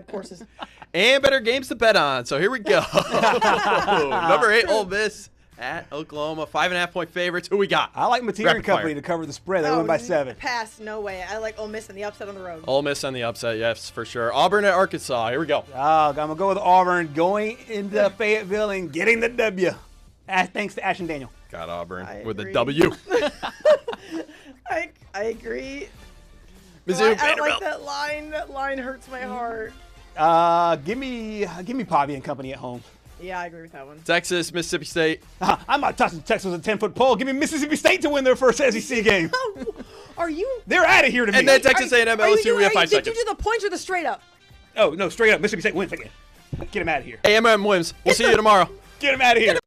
courses. And better games to bet on. So here we go. Number 8 Ole Miss at Oklahoma, 5.5-point favorites. Who we got? I like Mathangani Company to cover the spread. They win by 7. Pass, no way. I like Ole Miss and the upset on the road. Ole Miss on the upset, yes, for sure. Auburn at Arkansas. Here we go. I'm going to go with Auburn going into Fayetteville and getting the W. Thanks to Ash and Daniel. Got Auburn with a W. I agree. Mizzou, I don't like that line. That line hurts my heart. Give me Pavi and Company at home. Yeah, I agree with that one. Texas, Mississippi State. I'm not touching Texas with a 10-foot pole. Give me Mississippi State to win their first SEC game. Are you? They're out of here to me. And then Texas A&M, LSU, we have 5 seconds. Did you do the points or the straight up? Oh, no, straight up. Mississippi State wins again. Get them out of here. A&M wins. We'll see you tomorrow. Get them out of here.